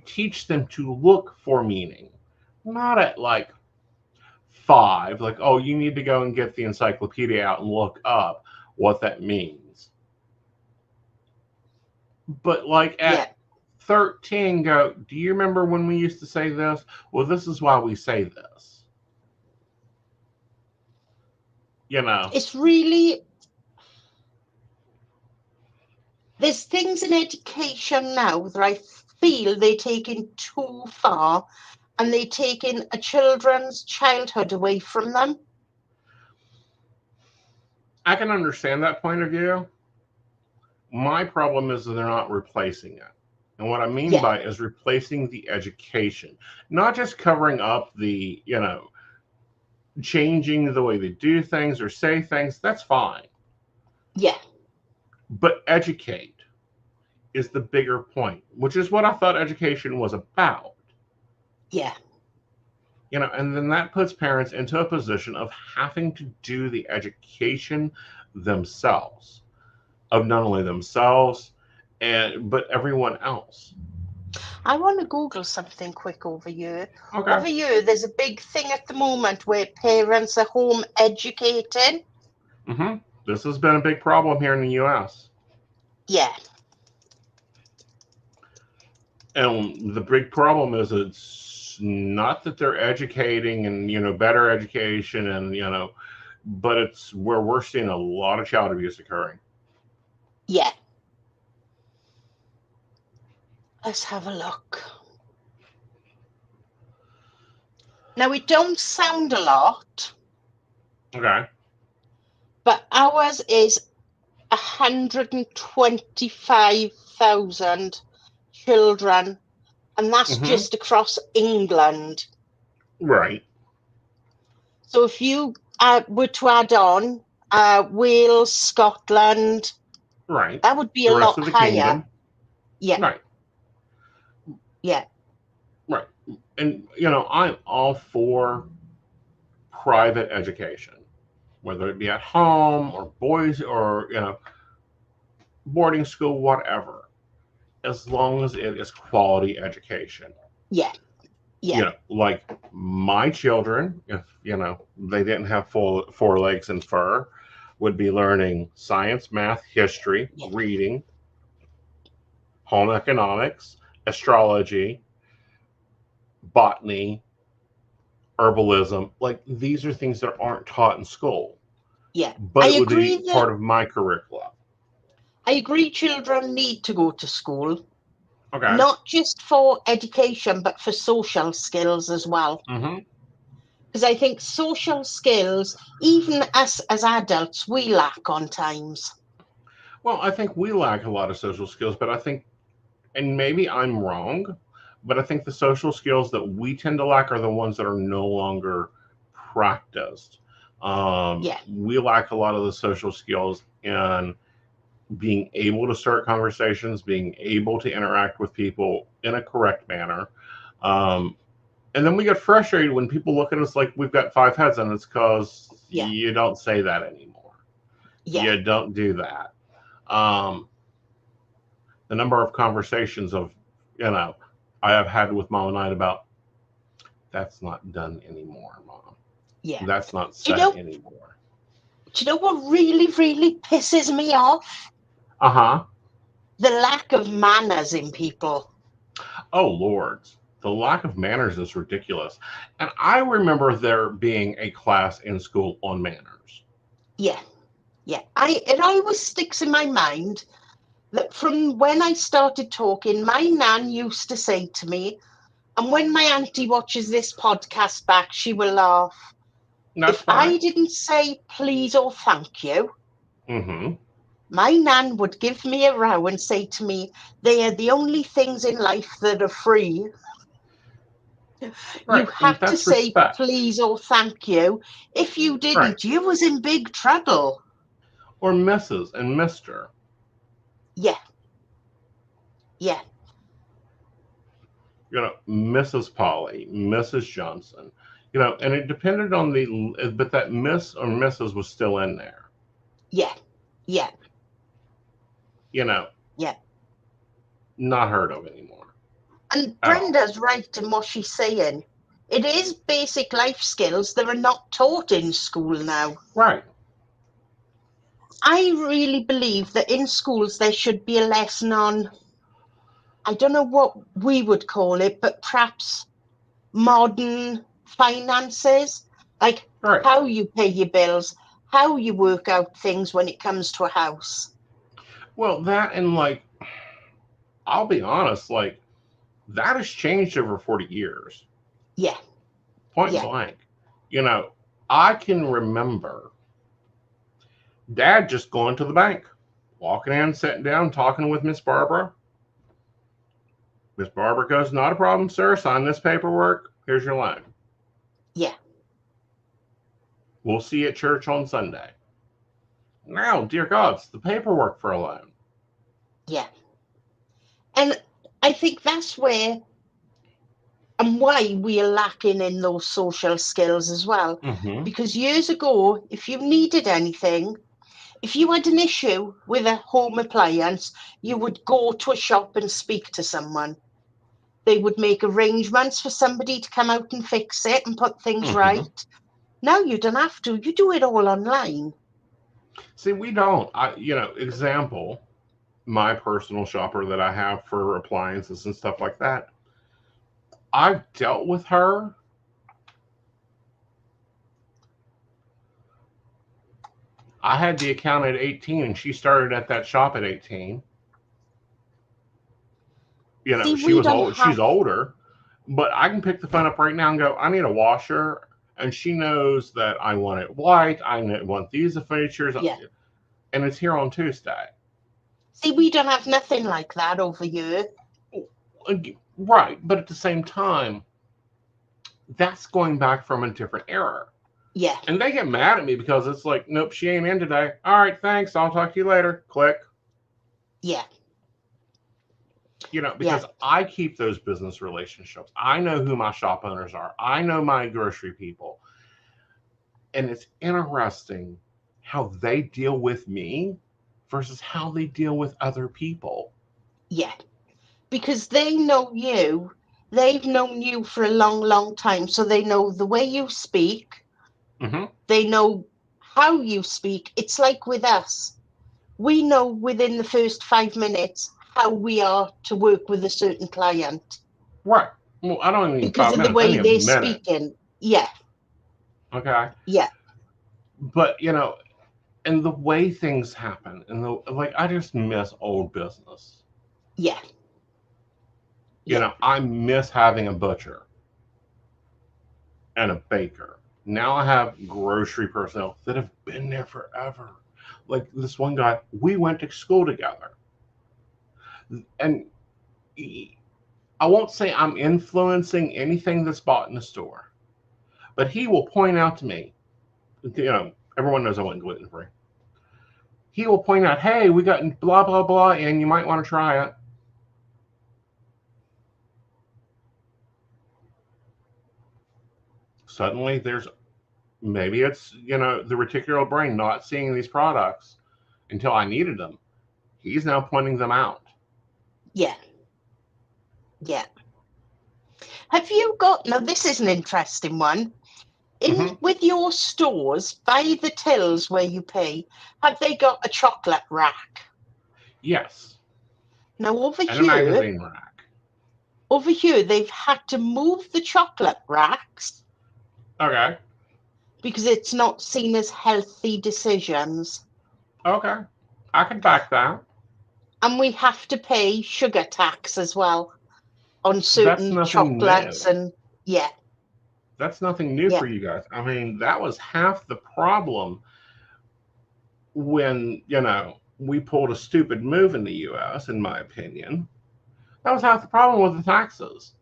S1: teach them to look for meaning, not at like 5, like, oh, you need to go and get the encyclopedia out and look up what that means. But like at 13, go, do you remember when we used to say this? Well, this is why we say this.
S2: It's really, there's things in education now that I feel they're taking too far, and they're taking a children's childhood away from them.
S1: I can understand that point of view. My problem is that they're not replacing it. And what I mean by it is replacing the education, not just covering up the, changing the way they do things or say things. That's fine.
S2: Yeah.
S1: But educate is the bigger point, which is what I thought education was about.
S2: Yeah.
S1: And then that puts parents into a position of having to do the education themselves, of not only themselves, but everyone else.
S2: I want to Google something quick over here.
S1: Okay.
S2: Over here, there's a big thing at the moment where parents are home educating.
S1: Mm-hmm. This has been a big problem here in the U.S.
S2: Yeah.
S1: And the big problem is it's not that they're educating and, better education and, but it's where we're seeing a lot of child abuse occurring.
S2: Yeah. Let's have a look. Now, it don't sound a lot.
S1: Okay.
S2: But ours is 125,000 children, and that's just across England.
S1: Right.
S2: So if you were to add on Wales, Scotland,
S1: right,
S2: that would be
S1: the
S2: a
S1: rest
S2: lot
S1: of the
S2: higher.
S1: kingdom.
S2: Yeah.
S1: Right.
S2: Yeah.
S1: Right. And, I'm all for private education, whether it be at home or boys or, boarding school, whatever, as long as it is quality education.
S2: Yeah. Yeah.
S1: Like my children, if, they didn't have 4 legs and fur, would be learning science, math, history, reading, home economics, astrology, botany, herbalism. Like, these are things that aren't taught in school.
S2: Yeah.
S1: But it would be part of my curriculum.
S2: I agree children need to go to school.
S1: Okay.
S2: Not just for education, but for social skills as well. Because I think social skills, even us as adults, we lack on times.
S1: Well, I think we lack a lot of social skills, but I think, and maybe I'm wrong, but I think the social skills that we tend to lack are the ones that are no longer practiced. We lack a lot of the social skills in being able to start conversations, being able to interact with people in a correct manner. And then we get frustrated when people look at us like we've got 5 heads, and it's because you don't say that anymore. You don't do that. The number of conversations of, I have had with Mom and I about, that's not done anymore, Mom.
S2: Yeah.
S1: That's not said anymore.
S2: Do you know what really, really pisses me off? The lack of manners in people.
S1: Oh, Lord. The lack of manners is ridiculous. And I remember there being a class in school on manners.
S2: Yeah. Yeah. It always sticks in my mind that from when I started talking, my nan used to say to me, and when my auntie watches this podcast back, she will laugh.
S1: That's
S2: if
S1: fine.
S2: I didn't say please or thank you, My nan would give me a row and say to me, they are the only things in life that are free.
S1: Right.
S2: You had to
S1: That's
S2: say
S1: respect.
S2: please or thank you. If you didn't,
S1: Right.
S2: you was in big trouble.
S1: Or Mrs. and Mr.
S2: Yeah. Yeah.
S1: Mrs. Polly, Mrs. Johnson, and it depended on but that Miss or Mrs. was still in there.
S2: Yeah. Yeah.
S1: Yeah. Not heard of anymore.
S2: And Brenda's right in what she's saying. It is basic life skills that are not taught in school now.
S1: Right.
S2: I really believe that in schools there should be a lesson on, I don't know what we would call it, but perhaps modern finances, like
S1: Right.
S2: how you pay your bills, how you work out things when it comes to a house.
S1: Well, that and I'll be honest, that has changed over 40 years.
S2: Yeah.
S1: Point blank. I can remember Dad just going to the bank, walking in, sitting down, talking with Miss Barbara. Miss Barbara goes, not a problem, sir. Sign this paperwork. Here's your loan.
S2: Yeah.
S1: We'll see you at church on Sunday. Now, dear God, it's the paperwork for a loan.
S2: Yeah. And I think that's where and why we are lacking in those social skills as well.
S1: Mm-hmm.
S2: Because years ago, if you needed anything, if you had an issue with a home appliance, you would go to a shop and speak to someone. They would make arrangements for somebody to come out and fix it and put things right. Now you don't have to. You do it all online.
S1: See, we don't. Example, my personal shopper that I have for appliances and stuff like that, I've dealt with her. I had the account at 18 and she started at that shop at 18.
S2: See,
S1: she was old. She's older, but I can pick the phone up right now and go, I need a washer. And she knows that I want it white. I want these features.
S2: Yeah.
S1: And it's here on Tuesday.
S2: See, we don't have nothing like that over here.
S1: Right. But at the same time, that's going back from a different era.
S2: Yeah.
S1: And they get mad at me because it's like, nope, she ain't in today. All right, thanks. I'll talk to you later. Click.
S2: Yeah.
S1: Because I keep those business relationships. I know who my shop owners are. I know my grocery people. And it's interesting how they deal with me versus how they deal with other people.
S2: Yeah. Because they know you. They've known you for a long, long time. So they know the way you speak.
S1: Mm-hmm.
S2: They know how you speak. It's like with us. We know within the first 5 minutes how we are to work with a certain client.
S1: Right. Well, I don't even
S2: because of the way they're speaking. Yeah.
S1: Okay.
S2: Yeah.
S1: But and the way things happen, and I just miss old business.
S2: Yeah.
S1: I miss having a butcher and a baker. Now I have grocery personnel that have been there forever. Like this one guy, we went to school together. And I won't say I'm influencing anything that's bought in the store, but he will point out to me, everyone knows I went gluten-free. He will point out, hey, we got blah, blah, blah, and you might want to try it. Suddenly maybe it's, the reticular brain not seeing these products until I needed them. He's now pointing them out.
S2: Yeah. Yeah. Have you got, now this is an interesting one. With your stores, by the tills where you pay, have they got a chocolate rack?
S1: Yes.
S2: Now over
S1: and a magazine rack.
S2: Over here, they've had to move the chocolate racks.
S1: Okay.
S2: Because it's not seen as healthy decisions.
S1: Okay. I can back that.
S2: And we have to pay sugar tax as well on certain chocolates and
S1: That's nothing new for you guys. I mean, that was half the problem when, we pulled a stupid move in the U.S., in my opinion. That was half the problem with the taxes.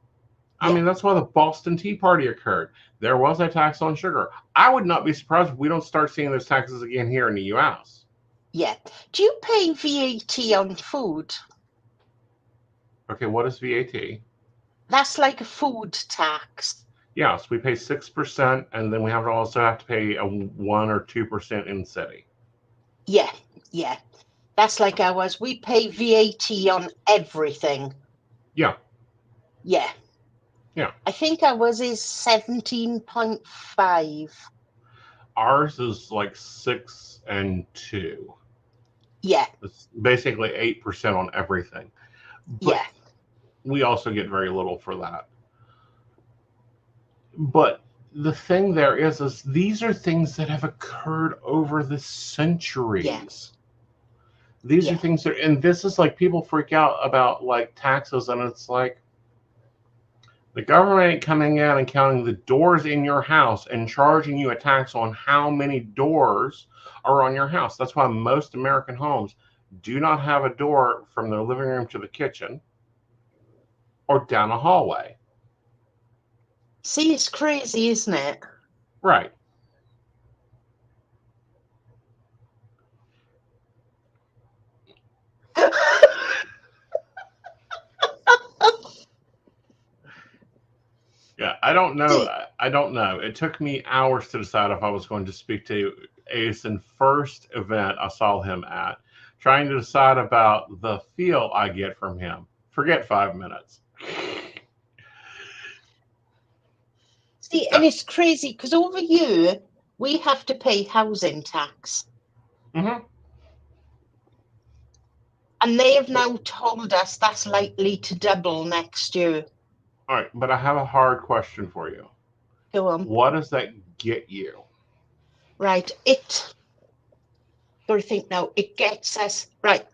S1: I mean, that's why the Boston Tea Party occurred. There was a tax on sugar. I would not be surprised if we don't start seeing those taxes again here in the U.S.
S2: Yeah. Do you pay VAT on food?
S1: Okay, what is VAT?
S2: That's like a food tax.
S1: Yes, we pay 6%, and then we also have to pay a 1 or 2% in city.
S2: Yeah, yeah. That's like ours. We pay VAT on everything.
S1: Yeah.
S2: Yeah.
S1: Yeah.
S2: I think ours is 17.5.
S1: Ours is like 6 and 2.
S2: Yeah.
S1: It's basically 8% on everything. But
S2: yeah.
S1: we also get very little for that. But the thing there is these are things that have occurred over the centuries.
S2: Yeah.
S1: These are things that, and this is like, people freak out about like taxes, and it's like, the government ain't coming out and counting the doors in your house and charging you a tax on how many doors are on your house. That's why most American homes do not have a door from the living room to the kitchen or down a hallway.
S2: See, it's crazy, isn't it?
S1: Right. Yeah, I don't know. I don't know. It took me hours to decide if I was going to speak to Aeson. First event I saw him at, trying to decide about the feel I get from him. Forget 5 minutes.
S2: See, and it's crazy because over here we have to pay housing tax.
S1: Mm-hmm.
S2: And they have now told us that's likely to double next year.
S1: All right, but I have a hard question for you.
S2: Go on.
S1: What does that get you?
S2: Right, gotta think now, it gets us, right,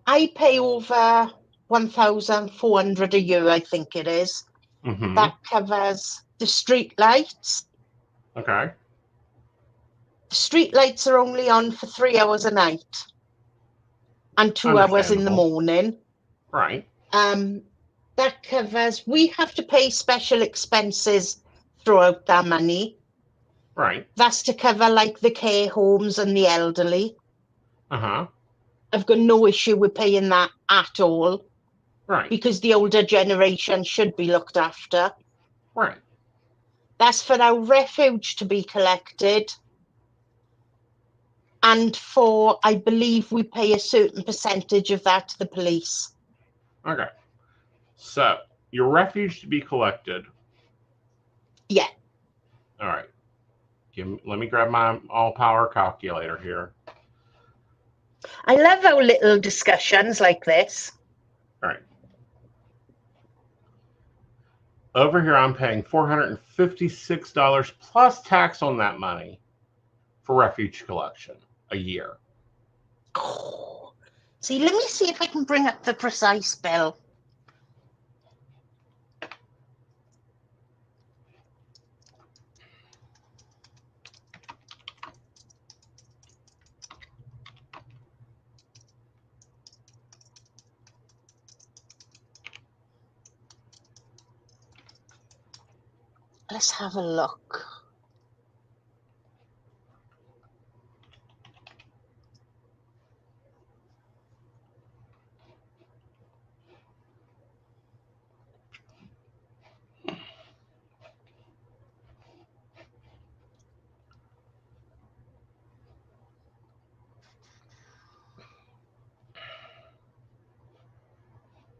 S2: I pay over 1,400 a year, I think it is.
S1: Mm-hmm.
S2: That covers the street lights.
S1: Okay.
S2: The street lights are only on for 3 hours a night and 2 hours in the morning.
S1: Right.
S2: That covers, we have to pay special expenses throughout that money.
S1: Right.
S2: That's to cover like the care homes and the elderly.
S1: Uh-huh.
S2: I've got no issue with paying that at all.
S1: Right.
S2: Because the older generation should be looked after.
S1: Right.
S2: That's for our refuge to be collected. And for, I believe we pay a certain percentage of that to the police.
S1: Okay. So, your refuge to be collected.
S2: Yeah.
S1: All right. Let me grab my all-power calculator here.
S2: I love our little discussions like this.
S1: All right. Over here, I'm paying $456 plus tax on that money for refuge collection a year.
S2: Oh. See, let me see if I can bring up the precise bill. Let's have a look.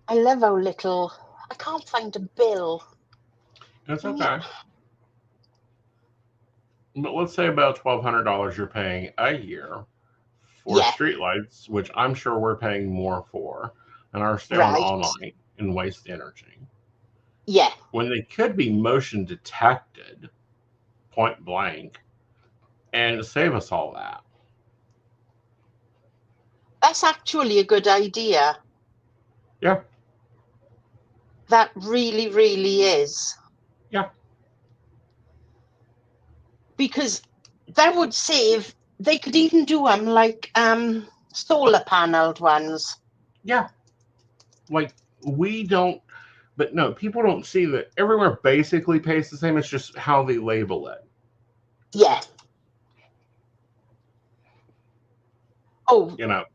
S2: I love our little, I can't find a bill.
S1: That's okay. But let's say about $1,200 you're paying a year for streetlights, which I'm sure we're paying more for, and are staying on all night and waste energy.
S2: Yeah.
S1: When they could be motion detected, point blank, and save us all that.
S2: That's actually a good idea.
S1: Yeah.
S2: That really, really is.
S1: Yeah.
S2: Because that would save, they could even do them like Solar paneled ones.
S1: Yeah. Like, we don't, but no, people don't see that everywhere basically pays the same. It's just how they label it.
S2: Yeah. Oh,
S1: You know,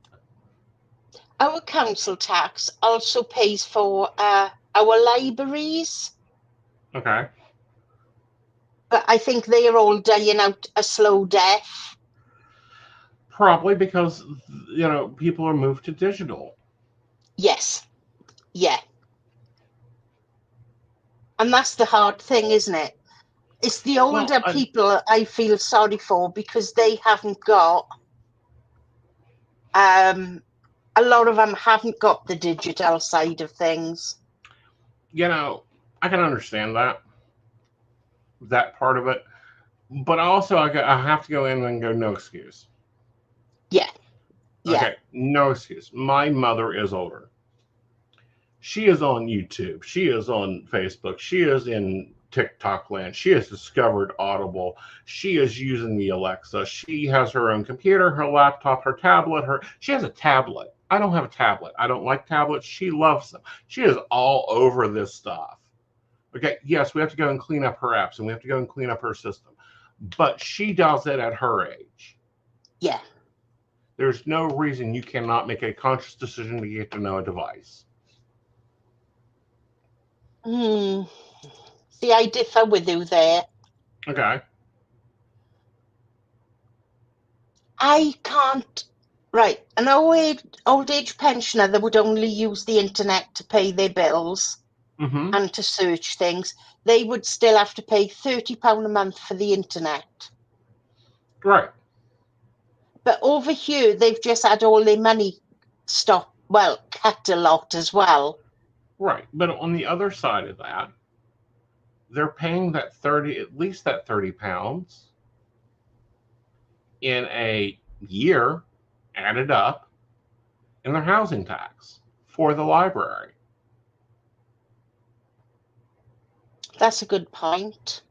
S2: our council tax also pays for our libraries,
S1: okay.
S2: but I think they are all dying out a slow death.
S1: Probably because, people are moved to digital.
S2: Yes. Yeah. And that's the hard thing, isn't it? It's the older people I feel sorry for, because they haven't got, a lot of them haven't got the digital side of things.
S1: I can understand that part of it. But also, I have to go in and go, no excuse.
S2: Yeah. Yeah.
S1: Okay, no excuse. My mother is older. She is on YouTube. She is on Facebook. She is in TikTok land. She has discovered Audible. She is using the Alexa. She has her own computer, her laptop, her tablet. She has a tablet. I don't have a tablet. I don't like tablets. She loves them. She is all over this stuff. Okay, yes, we have to go and clean up her apps, and we have to go and clean up her system. But she does it at her age.
S2: Yeah.
S1: There's no reason you cannot make a conscious decision to get to know a device.
S2: See, I differ with you there.
S1: Okay.
S2: I can't. Right, an old age pensioner that would only use the internet to pay their bills and to search things, they would still have to pay £30 a month for the internet.
S1: Right.
S2: But over here, they've just had all their money cut a lot as well.
S1: Right. But on the other side of that, they're paying at least that £30 in a year added up in their housing tax for the library.
S2: That's a good point.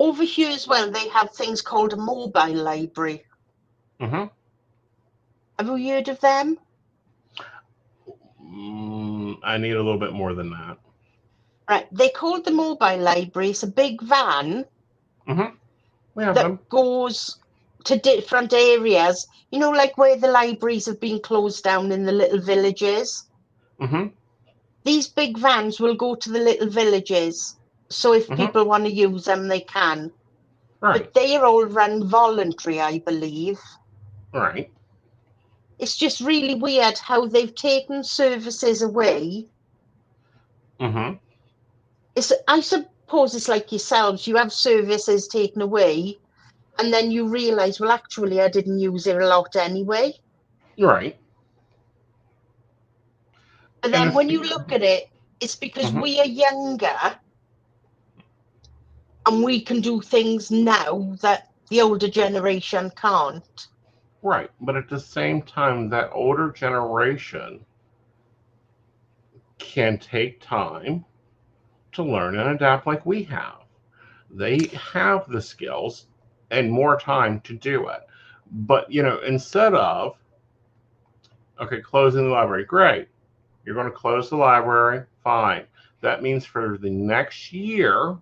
S2: Over here as well, they have things called a mobile library.
S1: Mm-hmm.
S2: Have you heard of them?
S1: I need a little bit more than that.
S2: Right, they call the mobile library. It's a big van
S1: that
S2: goes to different areas. You know, like where the libraries have been closed down in the little villages.
S1: Mm-hmm.
S2: These big vans will go to the little villages. So if people want to use them, they can.
S1: Right.
S2: But they are all run voluntary, I believe.
S1: Right.
S2: It's just really weird how they've taken services away.
S1: Mm-hmm.
S2: I suppose it's like yourselves. You have services taken away, and then you realise, well, actually, I didn't use it a lot anyway.
S1: Right.
S2: But then when you look at it, it's because we are younger and we can do things now that the older generation can't.
S1: Right. But at the same time, that older generation can take time to learn and adapt like we have. They have the skills and more time to do it. But, instead of, closing the library, great. You're going to close the library, fine. That means for the next year,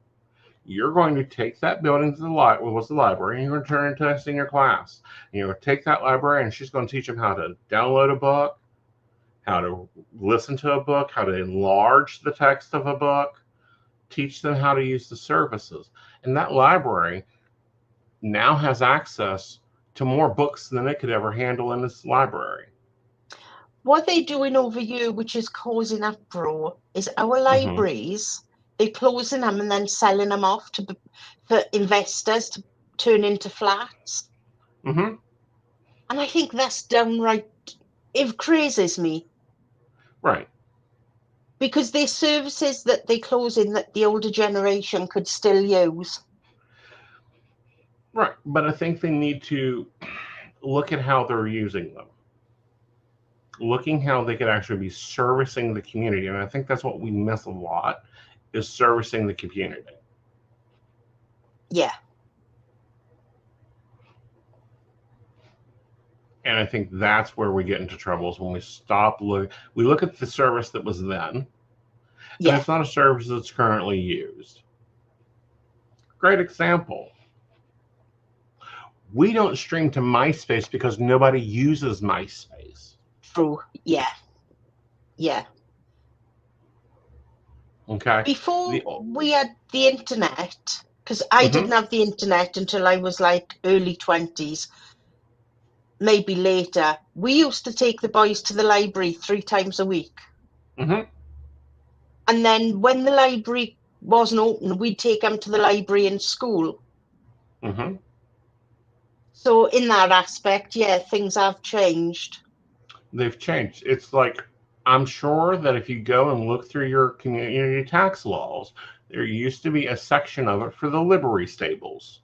S1: you're going to take that building to the library, and you're going to turn it into a senior class. And you're going to take that library, and she's going to teach them how to download a book, how to listen to a book, how to enlarge the text of a book, teach them how to use the services. And that library now has access to more books than it could ever handle in this library.
S2: What they're doing over here, which is causing uproar, is our libraries, they're closing them and then selling them off for investors to turn into flats.
S1: Mm-hmm.
S2: And I think that's downright, it crazes me.
S1: Right.
S2: Because there's services that they're closing that the older generation could still use.
S1: Right. But I think they need to look at how they're using them. Looking how they could actually be servicing the community. And I think that's what we miss a lot, is servicing the community.
S2: Yeah.
S1: And I think that's where we get into trouble, is when we look at the service that was then, and it's not a service that's currently used. Great example. We don't stream to MySpace because nobody uses MySpace.
S2: True. Yeah. Yeah.
S1: Okay.
S2: Before we had the internet, because I didn't have the internet until I was like early 20s, maybe later, we used to take the boys to the library 3 times a week. And then when the library wasn't open, we'd take them to the library in school. So in that aspect, yeah, things have changed.
S1: They've changed. It's like, I'm sure that if you go and look through your community tax laws, there used to be a section of it for the livery stables.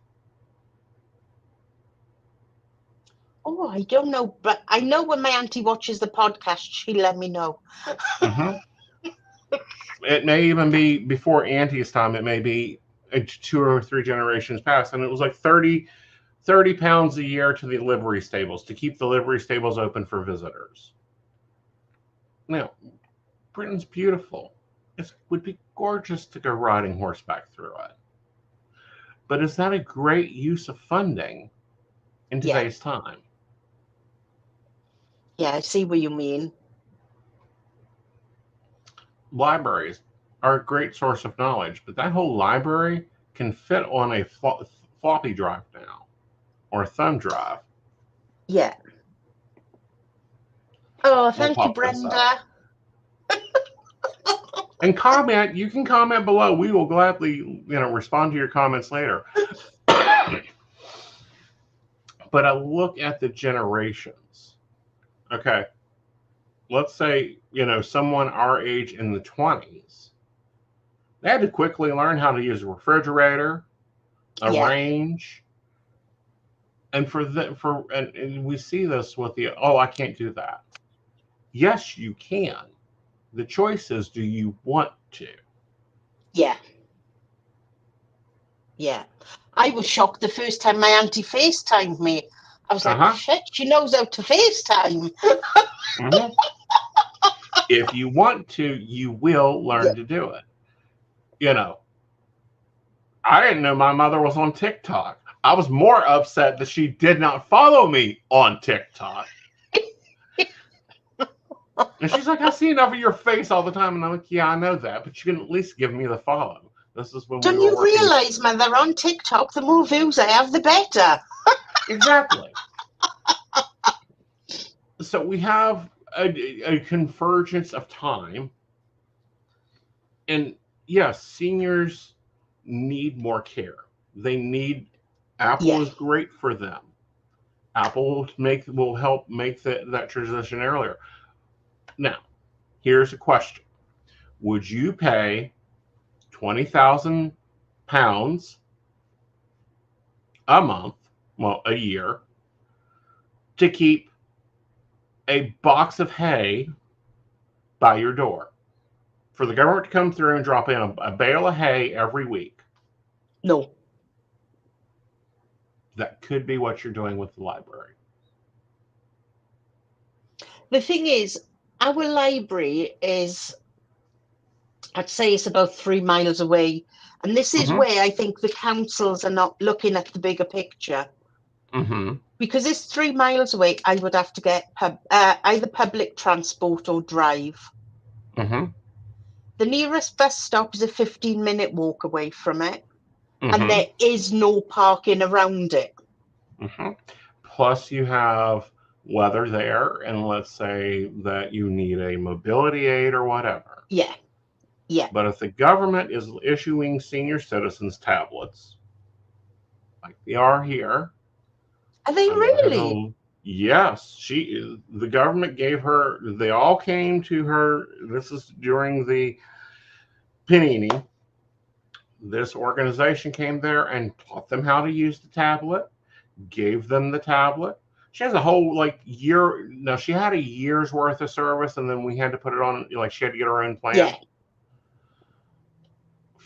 S2: Oh, I don't know, but I know when my auntie watches the podcast, she'll let me know.
S1: It may even be before Auntie's time. It may be 2 or 3 generations past, and it was like 30 pounds a year to the livery stables, to keep the livery stables open for visitors. Now, Britain's beautiful. It would be gorgeous to go riding horseback through it. But is that a great use of funding in today's time?
S2: Yeah, I see what you mean.
S1: Libraries are a great source of knowledge, but that whole library can fit on a floppy drive now, or a thumb drive.
S2: Yeah. Oh, thank you, Brenda.
S1: And comment. You can comment below. We will gladly, respond to your comments later. But I look at the generations. Okay. Let's say, someone our age in the 20s, they had to quickly learn how to use a refrigerator, a range. And and we see this with I can't do that. Yes, you can. The choice is, do you want to?
S2: Yeah. Yeah. I was shocked the first time my auntie FaceTimed me. I was like, shit, she knows how to FaceTime.
S1: If you want to, you will learn to do it. I didn't know my mother was on TikTok. I was more upset that she did not follow me on TikTok. And she's like, I see enough of your face all the time. And I'm like, yeah, I know that, but you can at least give me the follow. This is when
S2: Don't you realize, Mother, on TikTok, the more views I have, the better.
S1: Exactly. So we have a convergence of time. And yes, seniors need more care. They need, Apple is great for them. Apple will help make that transition earlier. Now, here's a question. Would you pay £20,000 a month, a year, to keep a box of hay by your door? For the government to come through and drop in a bale of hay every week?
S2: No.
S1: That could be what you're doing with the library.
S2: The thing is, our library is, I'd say it's about 3 miles away. And this is where I think the councils are not looking at the bigger picture. Because it's 3 miles away, I would have to get either public transport or drive. The nearest bus stop is a 15-minute walk away from it. And there is no parking around it.
S1: Plus you have weather there, and let's say that you need a mobility aid or whatever.
S2: Yeah.
S1: But if the government is issuing senior citizens tablets, like they are here.
S2: Are they really?
S1: Yes. The government gave her, they all came to her. This is during the Panini. This organization came there and taught them how to use the tablet, gave them the tablet. She has a whole year. Now, she had a year's worth of service, and then we had to put it on, she had to get her own plan.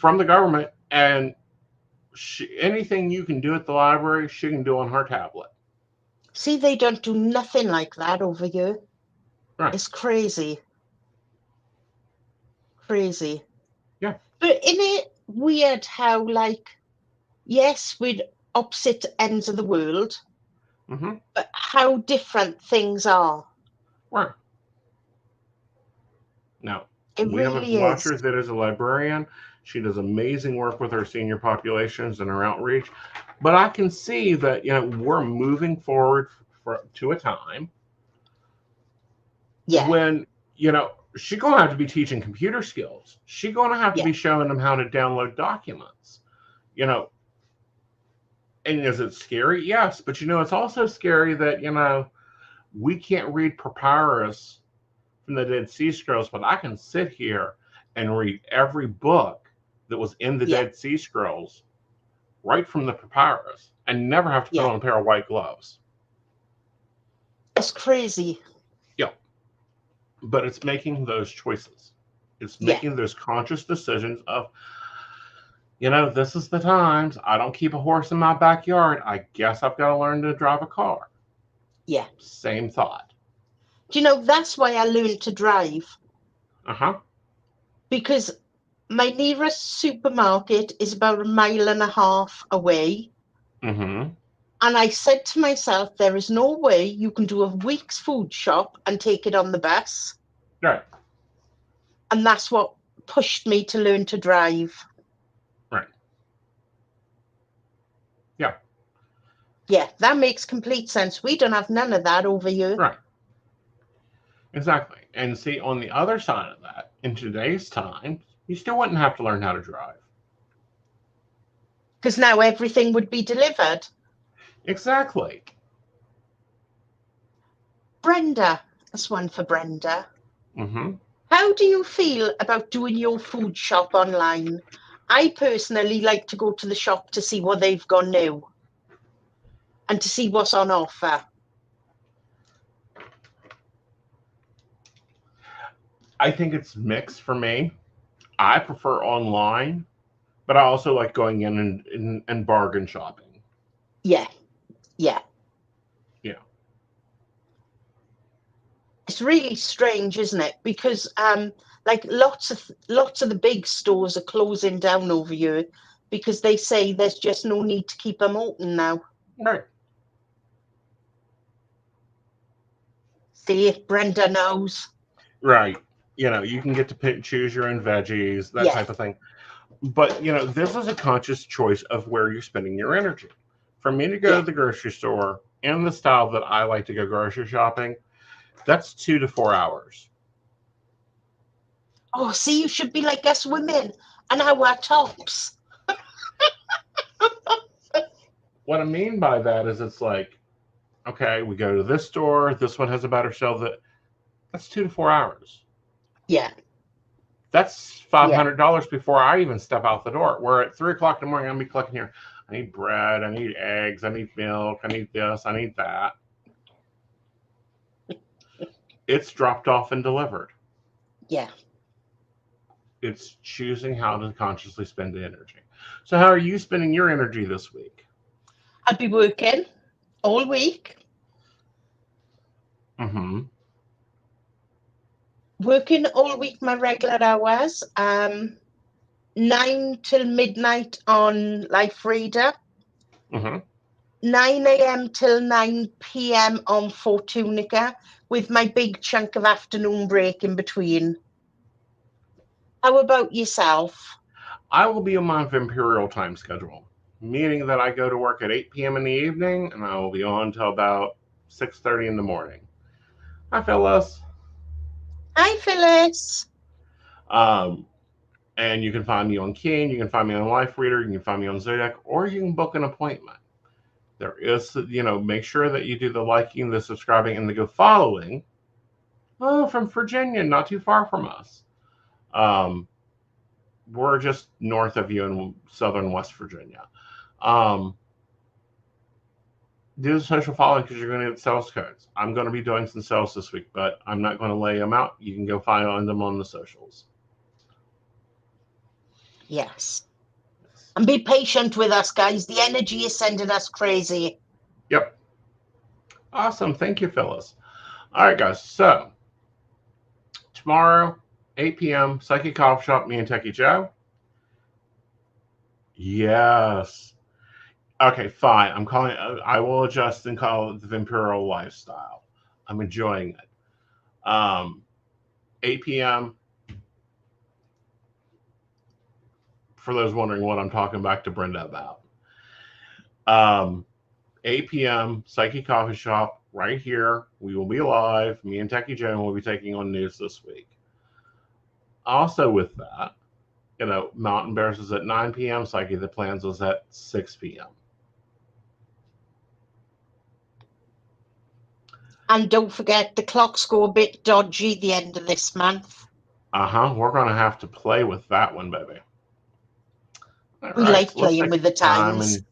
S1: from the government, and anything you can do at the library, she can do on her tablet.
S2: See, they don't do nothing like that over here.
S1: Right.
S2: It's crazy. Crazy.
S1: Yeah.
S2: But isn't it weird how, like, yes, we're opposite ends of the world, but how different things are.
S1: Right. Now,
S2: It
S1: we have a
S2: really
S1: watcher
S2: is.
S1: that is a librarian. She does amazing work with our senior populations and her outreach. But I can see that, we're moving forward to a time when, she's going to have to be teaching computer skills. She's going to have to be showing them how to download documents, And is it scary? Yes. But, it's also scary that, we can't read papyrus from the Dead Sea Scrolls, but I can sit here and read every book that was in the Dead Sea Scrolls right from the papyrus and never have to put on a pair of white gloves.
S2: It's crazy.
S1: Yeah. But it's making those choices. It's making those conscious decisions of, this is the times. I don't keep a horse in my backyard. I guess I've got to learn to drive a car.
S2: Yeah.
S1: Same thought.
S2: That's why I learned to drive. Because my nearest supermarket is about 1.5 miles away. And I said to myself, there is no way you can do a week's food shop and take it on the bus.
S1: Right.
S2: And that's what pushed me to learn to drive.
S1: Right. Yeah.
S2: Yeah, that makes complete sense. We don't have none of that over here.
S1: Right. Exactly. And see, on the other side of that, in today's time, you still wouldn't have to learn how to drive.
S2: Because now everything would be delivered.
S1: Exactly.
S2: Brenda, that's one for Brenda. How do you feel about doing your food shop online? I personally like to go to the shop to see what they've got new and to see what's on offer.
S1: I think it's mixed for me. I prefer online, but I also like going in and bargain shopping.
S2: Yeah.
S1: Yeah.
S2: It's really strange, isn't it? Because like lots of the big stores are closing down over here because they say there's just no need to keep them open now.
S1: Right.
S2: See if Brenda knows.
S1: Right. You can get to choose your own veggies, that type of thing. But, this is a conscious choice of where you're spending your energy. For me to go to the grocery store in the style that I like to go grocery shopping, that's 2 to 4 hours.
S2: Oh, see, you should be like us women and our tops.
S1: What I mean by that is it's like, okay, we go to this store, this one has a better sale. That's 2 to 4 hours.
S2: Yeah.
S1: That's $500 before I even step out the door. Where at 3 o'clock in the morning, I'm going to be clicking here. I need bread, I need eggs, I need milk, I need this, I need that. It's dropped off and delivered.
S2: Yeah.
S1: It's choosing how to consciously spend the energy. So how are you spending your energy this week?
S2: I'll be working all week. Working all week, my regular hours. 9 till midnight on Life Reader. 9 a.m. till 9 p.m. on Fortunica, with my big chunk of afternoon break in between. How about yourself?
S1: I will be on my Imperial time schedule, meaning that I go to work at 8 p.m. in the evening, and I will be on until about 6:30 in the morning. Hi, Phyllis.
S2: Hi, Phyllis.
S1: And you can find me on Keen, you can find me on Life Reader, you can find me on Zodiac, or you can book an appointment. There is, make sure that you do the liking, the subscribing, and the go following. Oh, from Virginia, not too far from us. We're just north of you in southern West Virginia. Do the social following because you're going to get sales codes. I'm going to be doing some sales this week, but I'm not going to lay them out. You can go find them on the socials.
S2: Yes. And be patient with us, guys. The energy is sending us crazy.
S1: Yep. Awesome. Thank you, Phyllis. All right, guys. So tomorrow, 8 p.m., Psychic Coffee Shop, me and Techie Joe. Yes. Okay, fine. I'm calling. I will adjust and call it the Vampiro Lifestyle. I'm enjoying it. 8 p.m. For those wondering what I'm talking back to Brenda about. 8 p.m. Psyche Coffee Shop right here. We will be live. Me and Techie Joe will be taking on news this week. Also with that, Mountain Bears is at 9 p.m. Psyche the Plans was at 6 p.m.
S2: And don't forget, the clocks go a bit dodgy the end of this month.
S1: We're going to have to play with that one, baby.
S2: We like playing with the times.
S1: And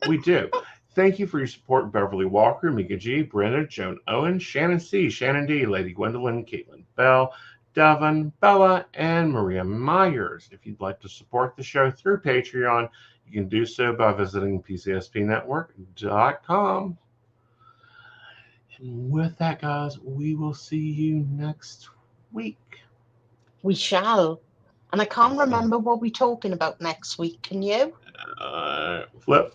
S1: we do. Thank you for your support, Beverly Walker, Mika G, Brenda, Joan Owen, Shannon C, Shannon D, Lady Gwendolyn, Caitlin Bell, Devon, Bella, and Maria Myers. If you'd like to support the show through Patreon, you can do so by visiting PCSPnetwork.com. And with that, guys, we will see you next week.
S2: We shall. And I can't remember what we're talking about next week. Can you?
S1: Flip.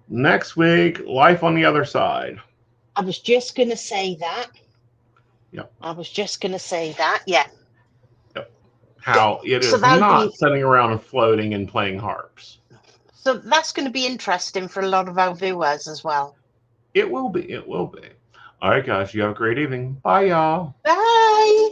S1: Next week, life on the other side.
S2: I was just going to say that.
S1: Yep.
S2: I was just going to say that. Yeah.
S1: Yep. How it is not sitting around and floating and playing harps.
S2: So that's going to be interesting for a lot of our viewers as well.
S1: It will be. It will be. All right, guys. You have a great evening. Bye, y'all.
S2: Bye.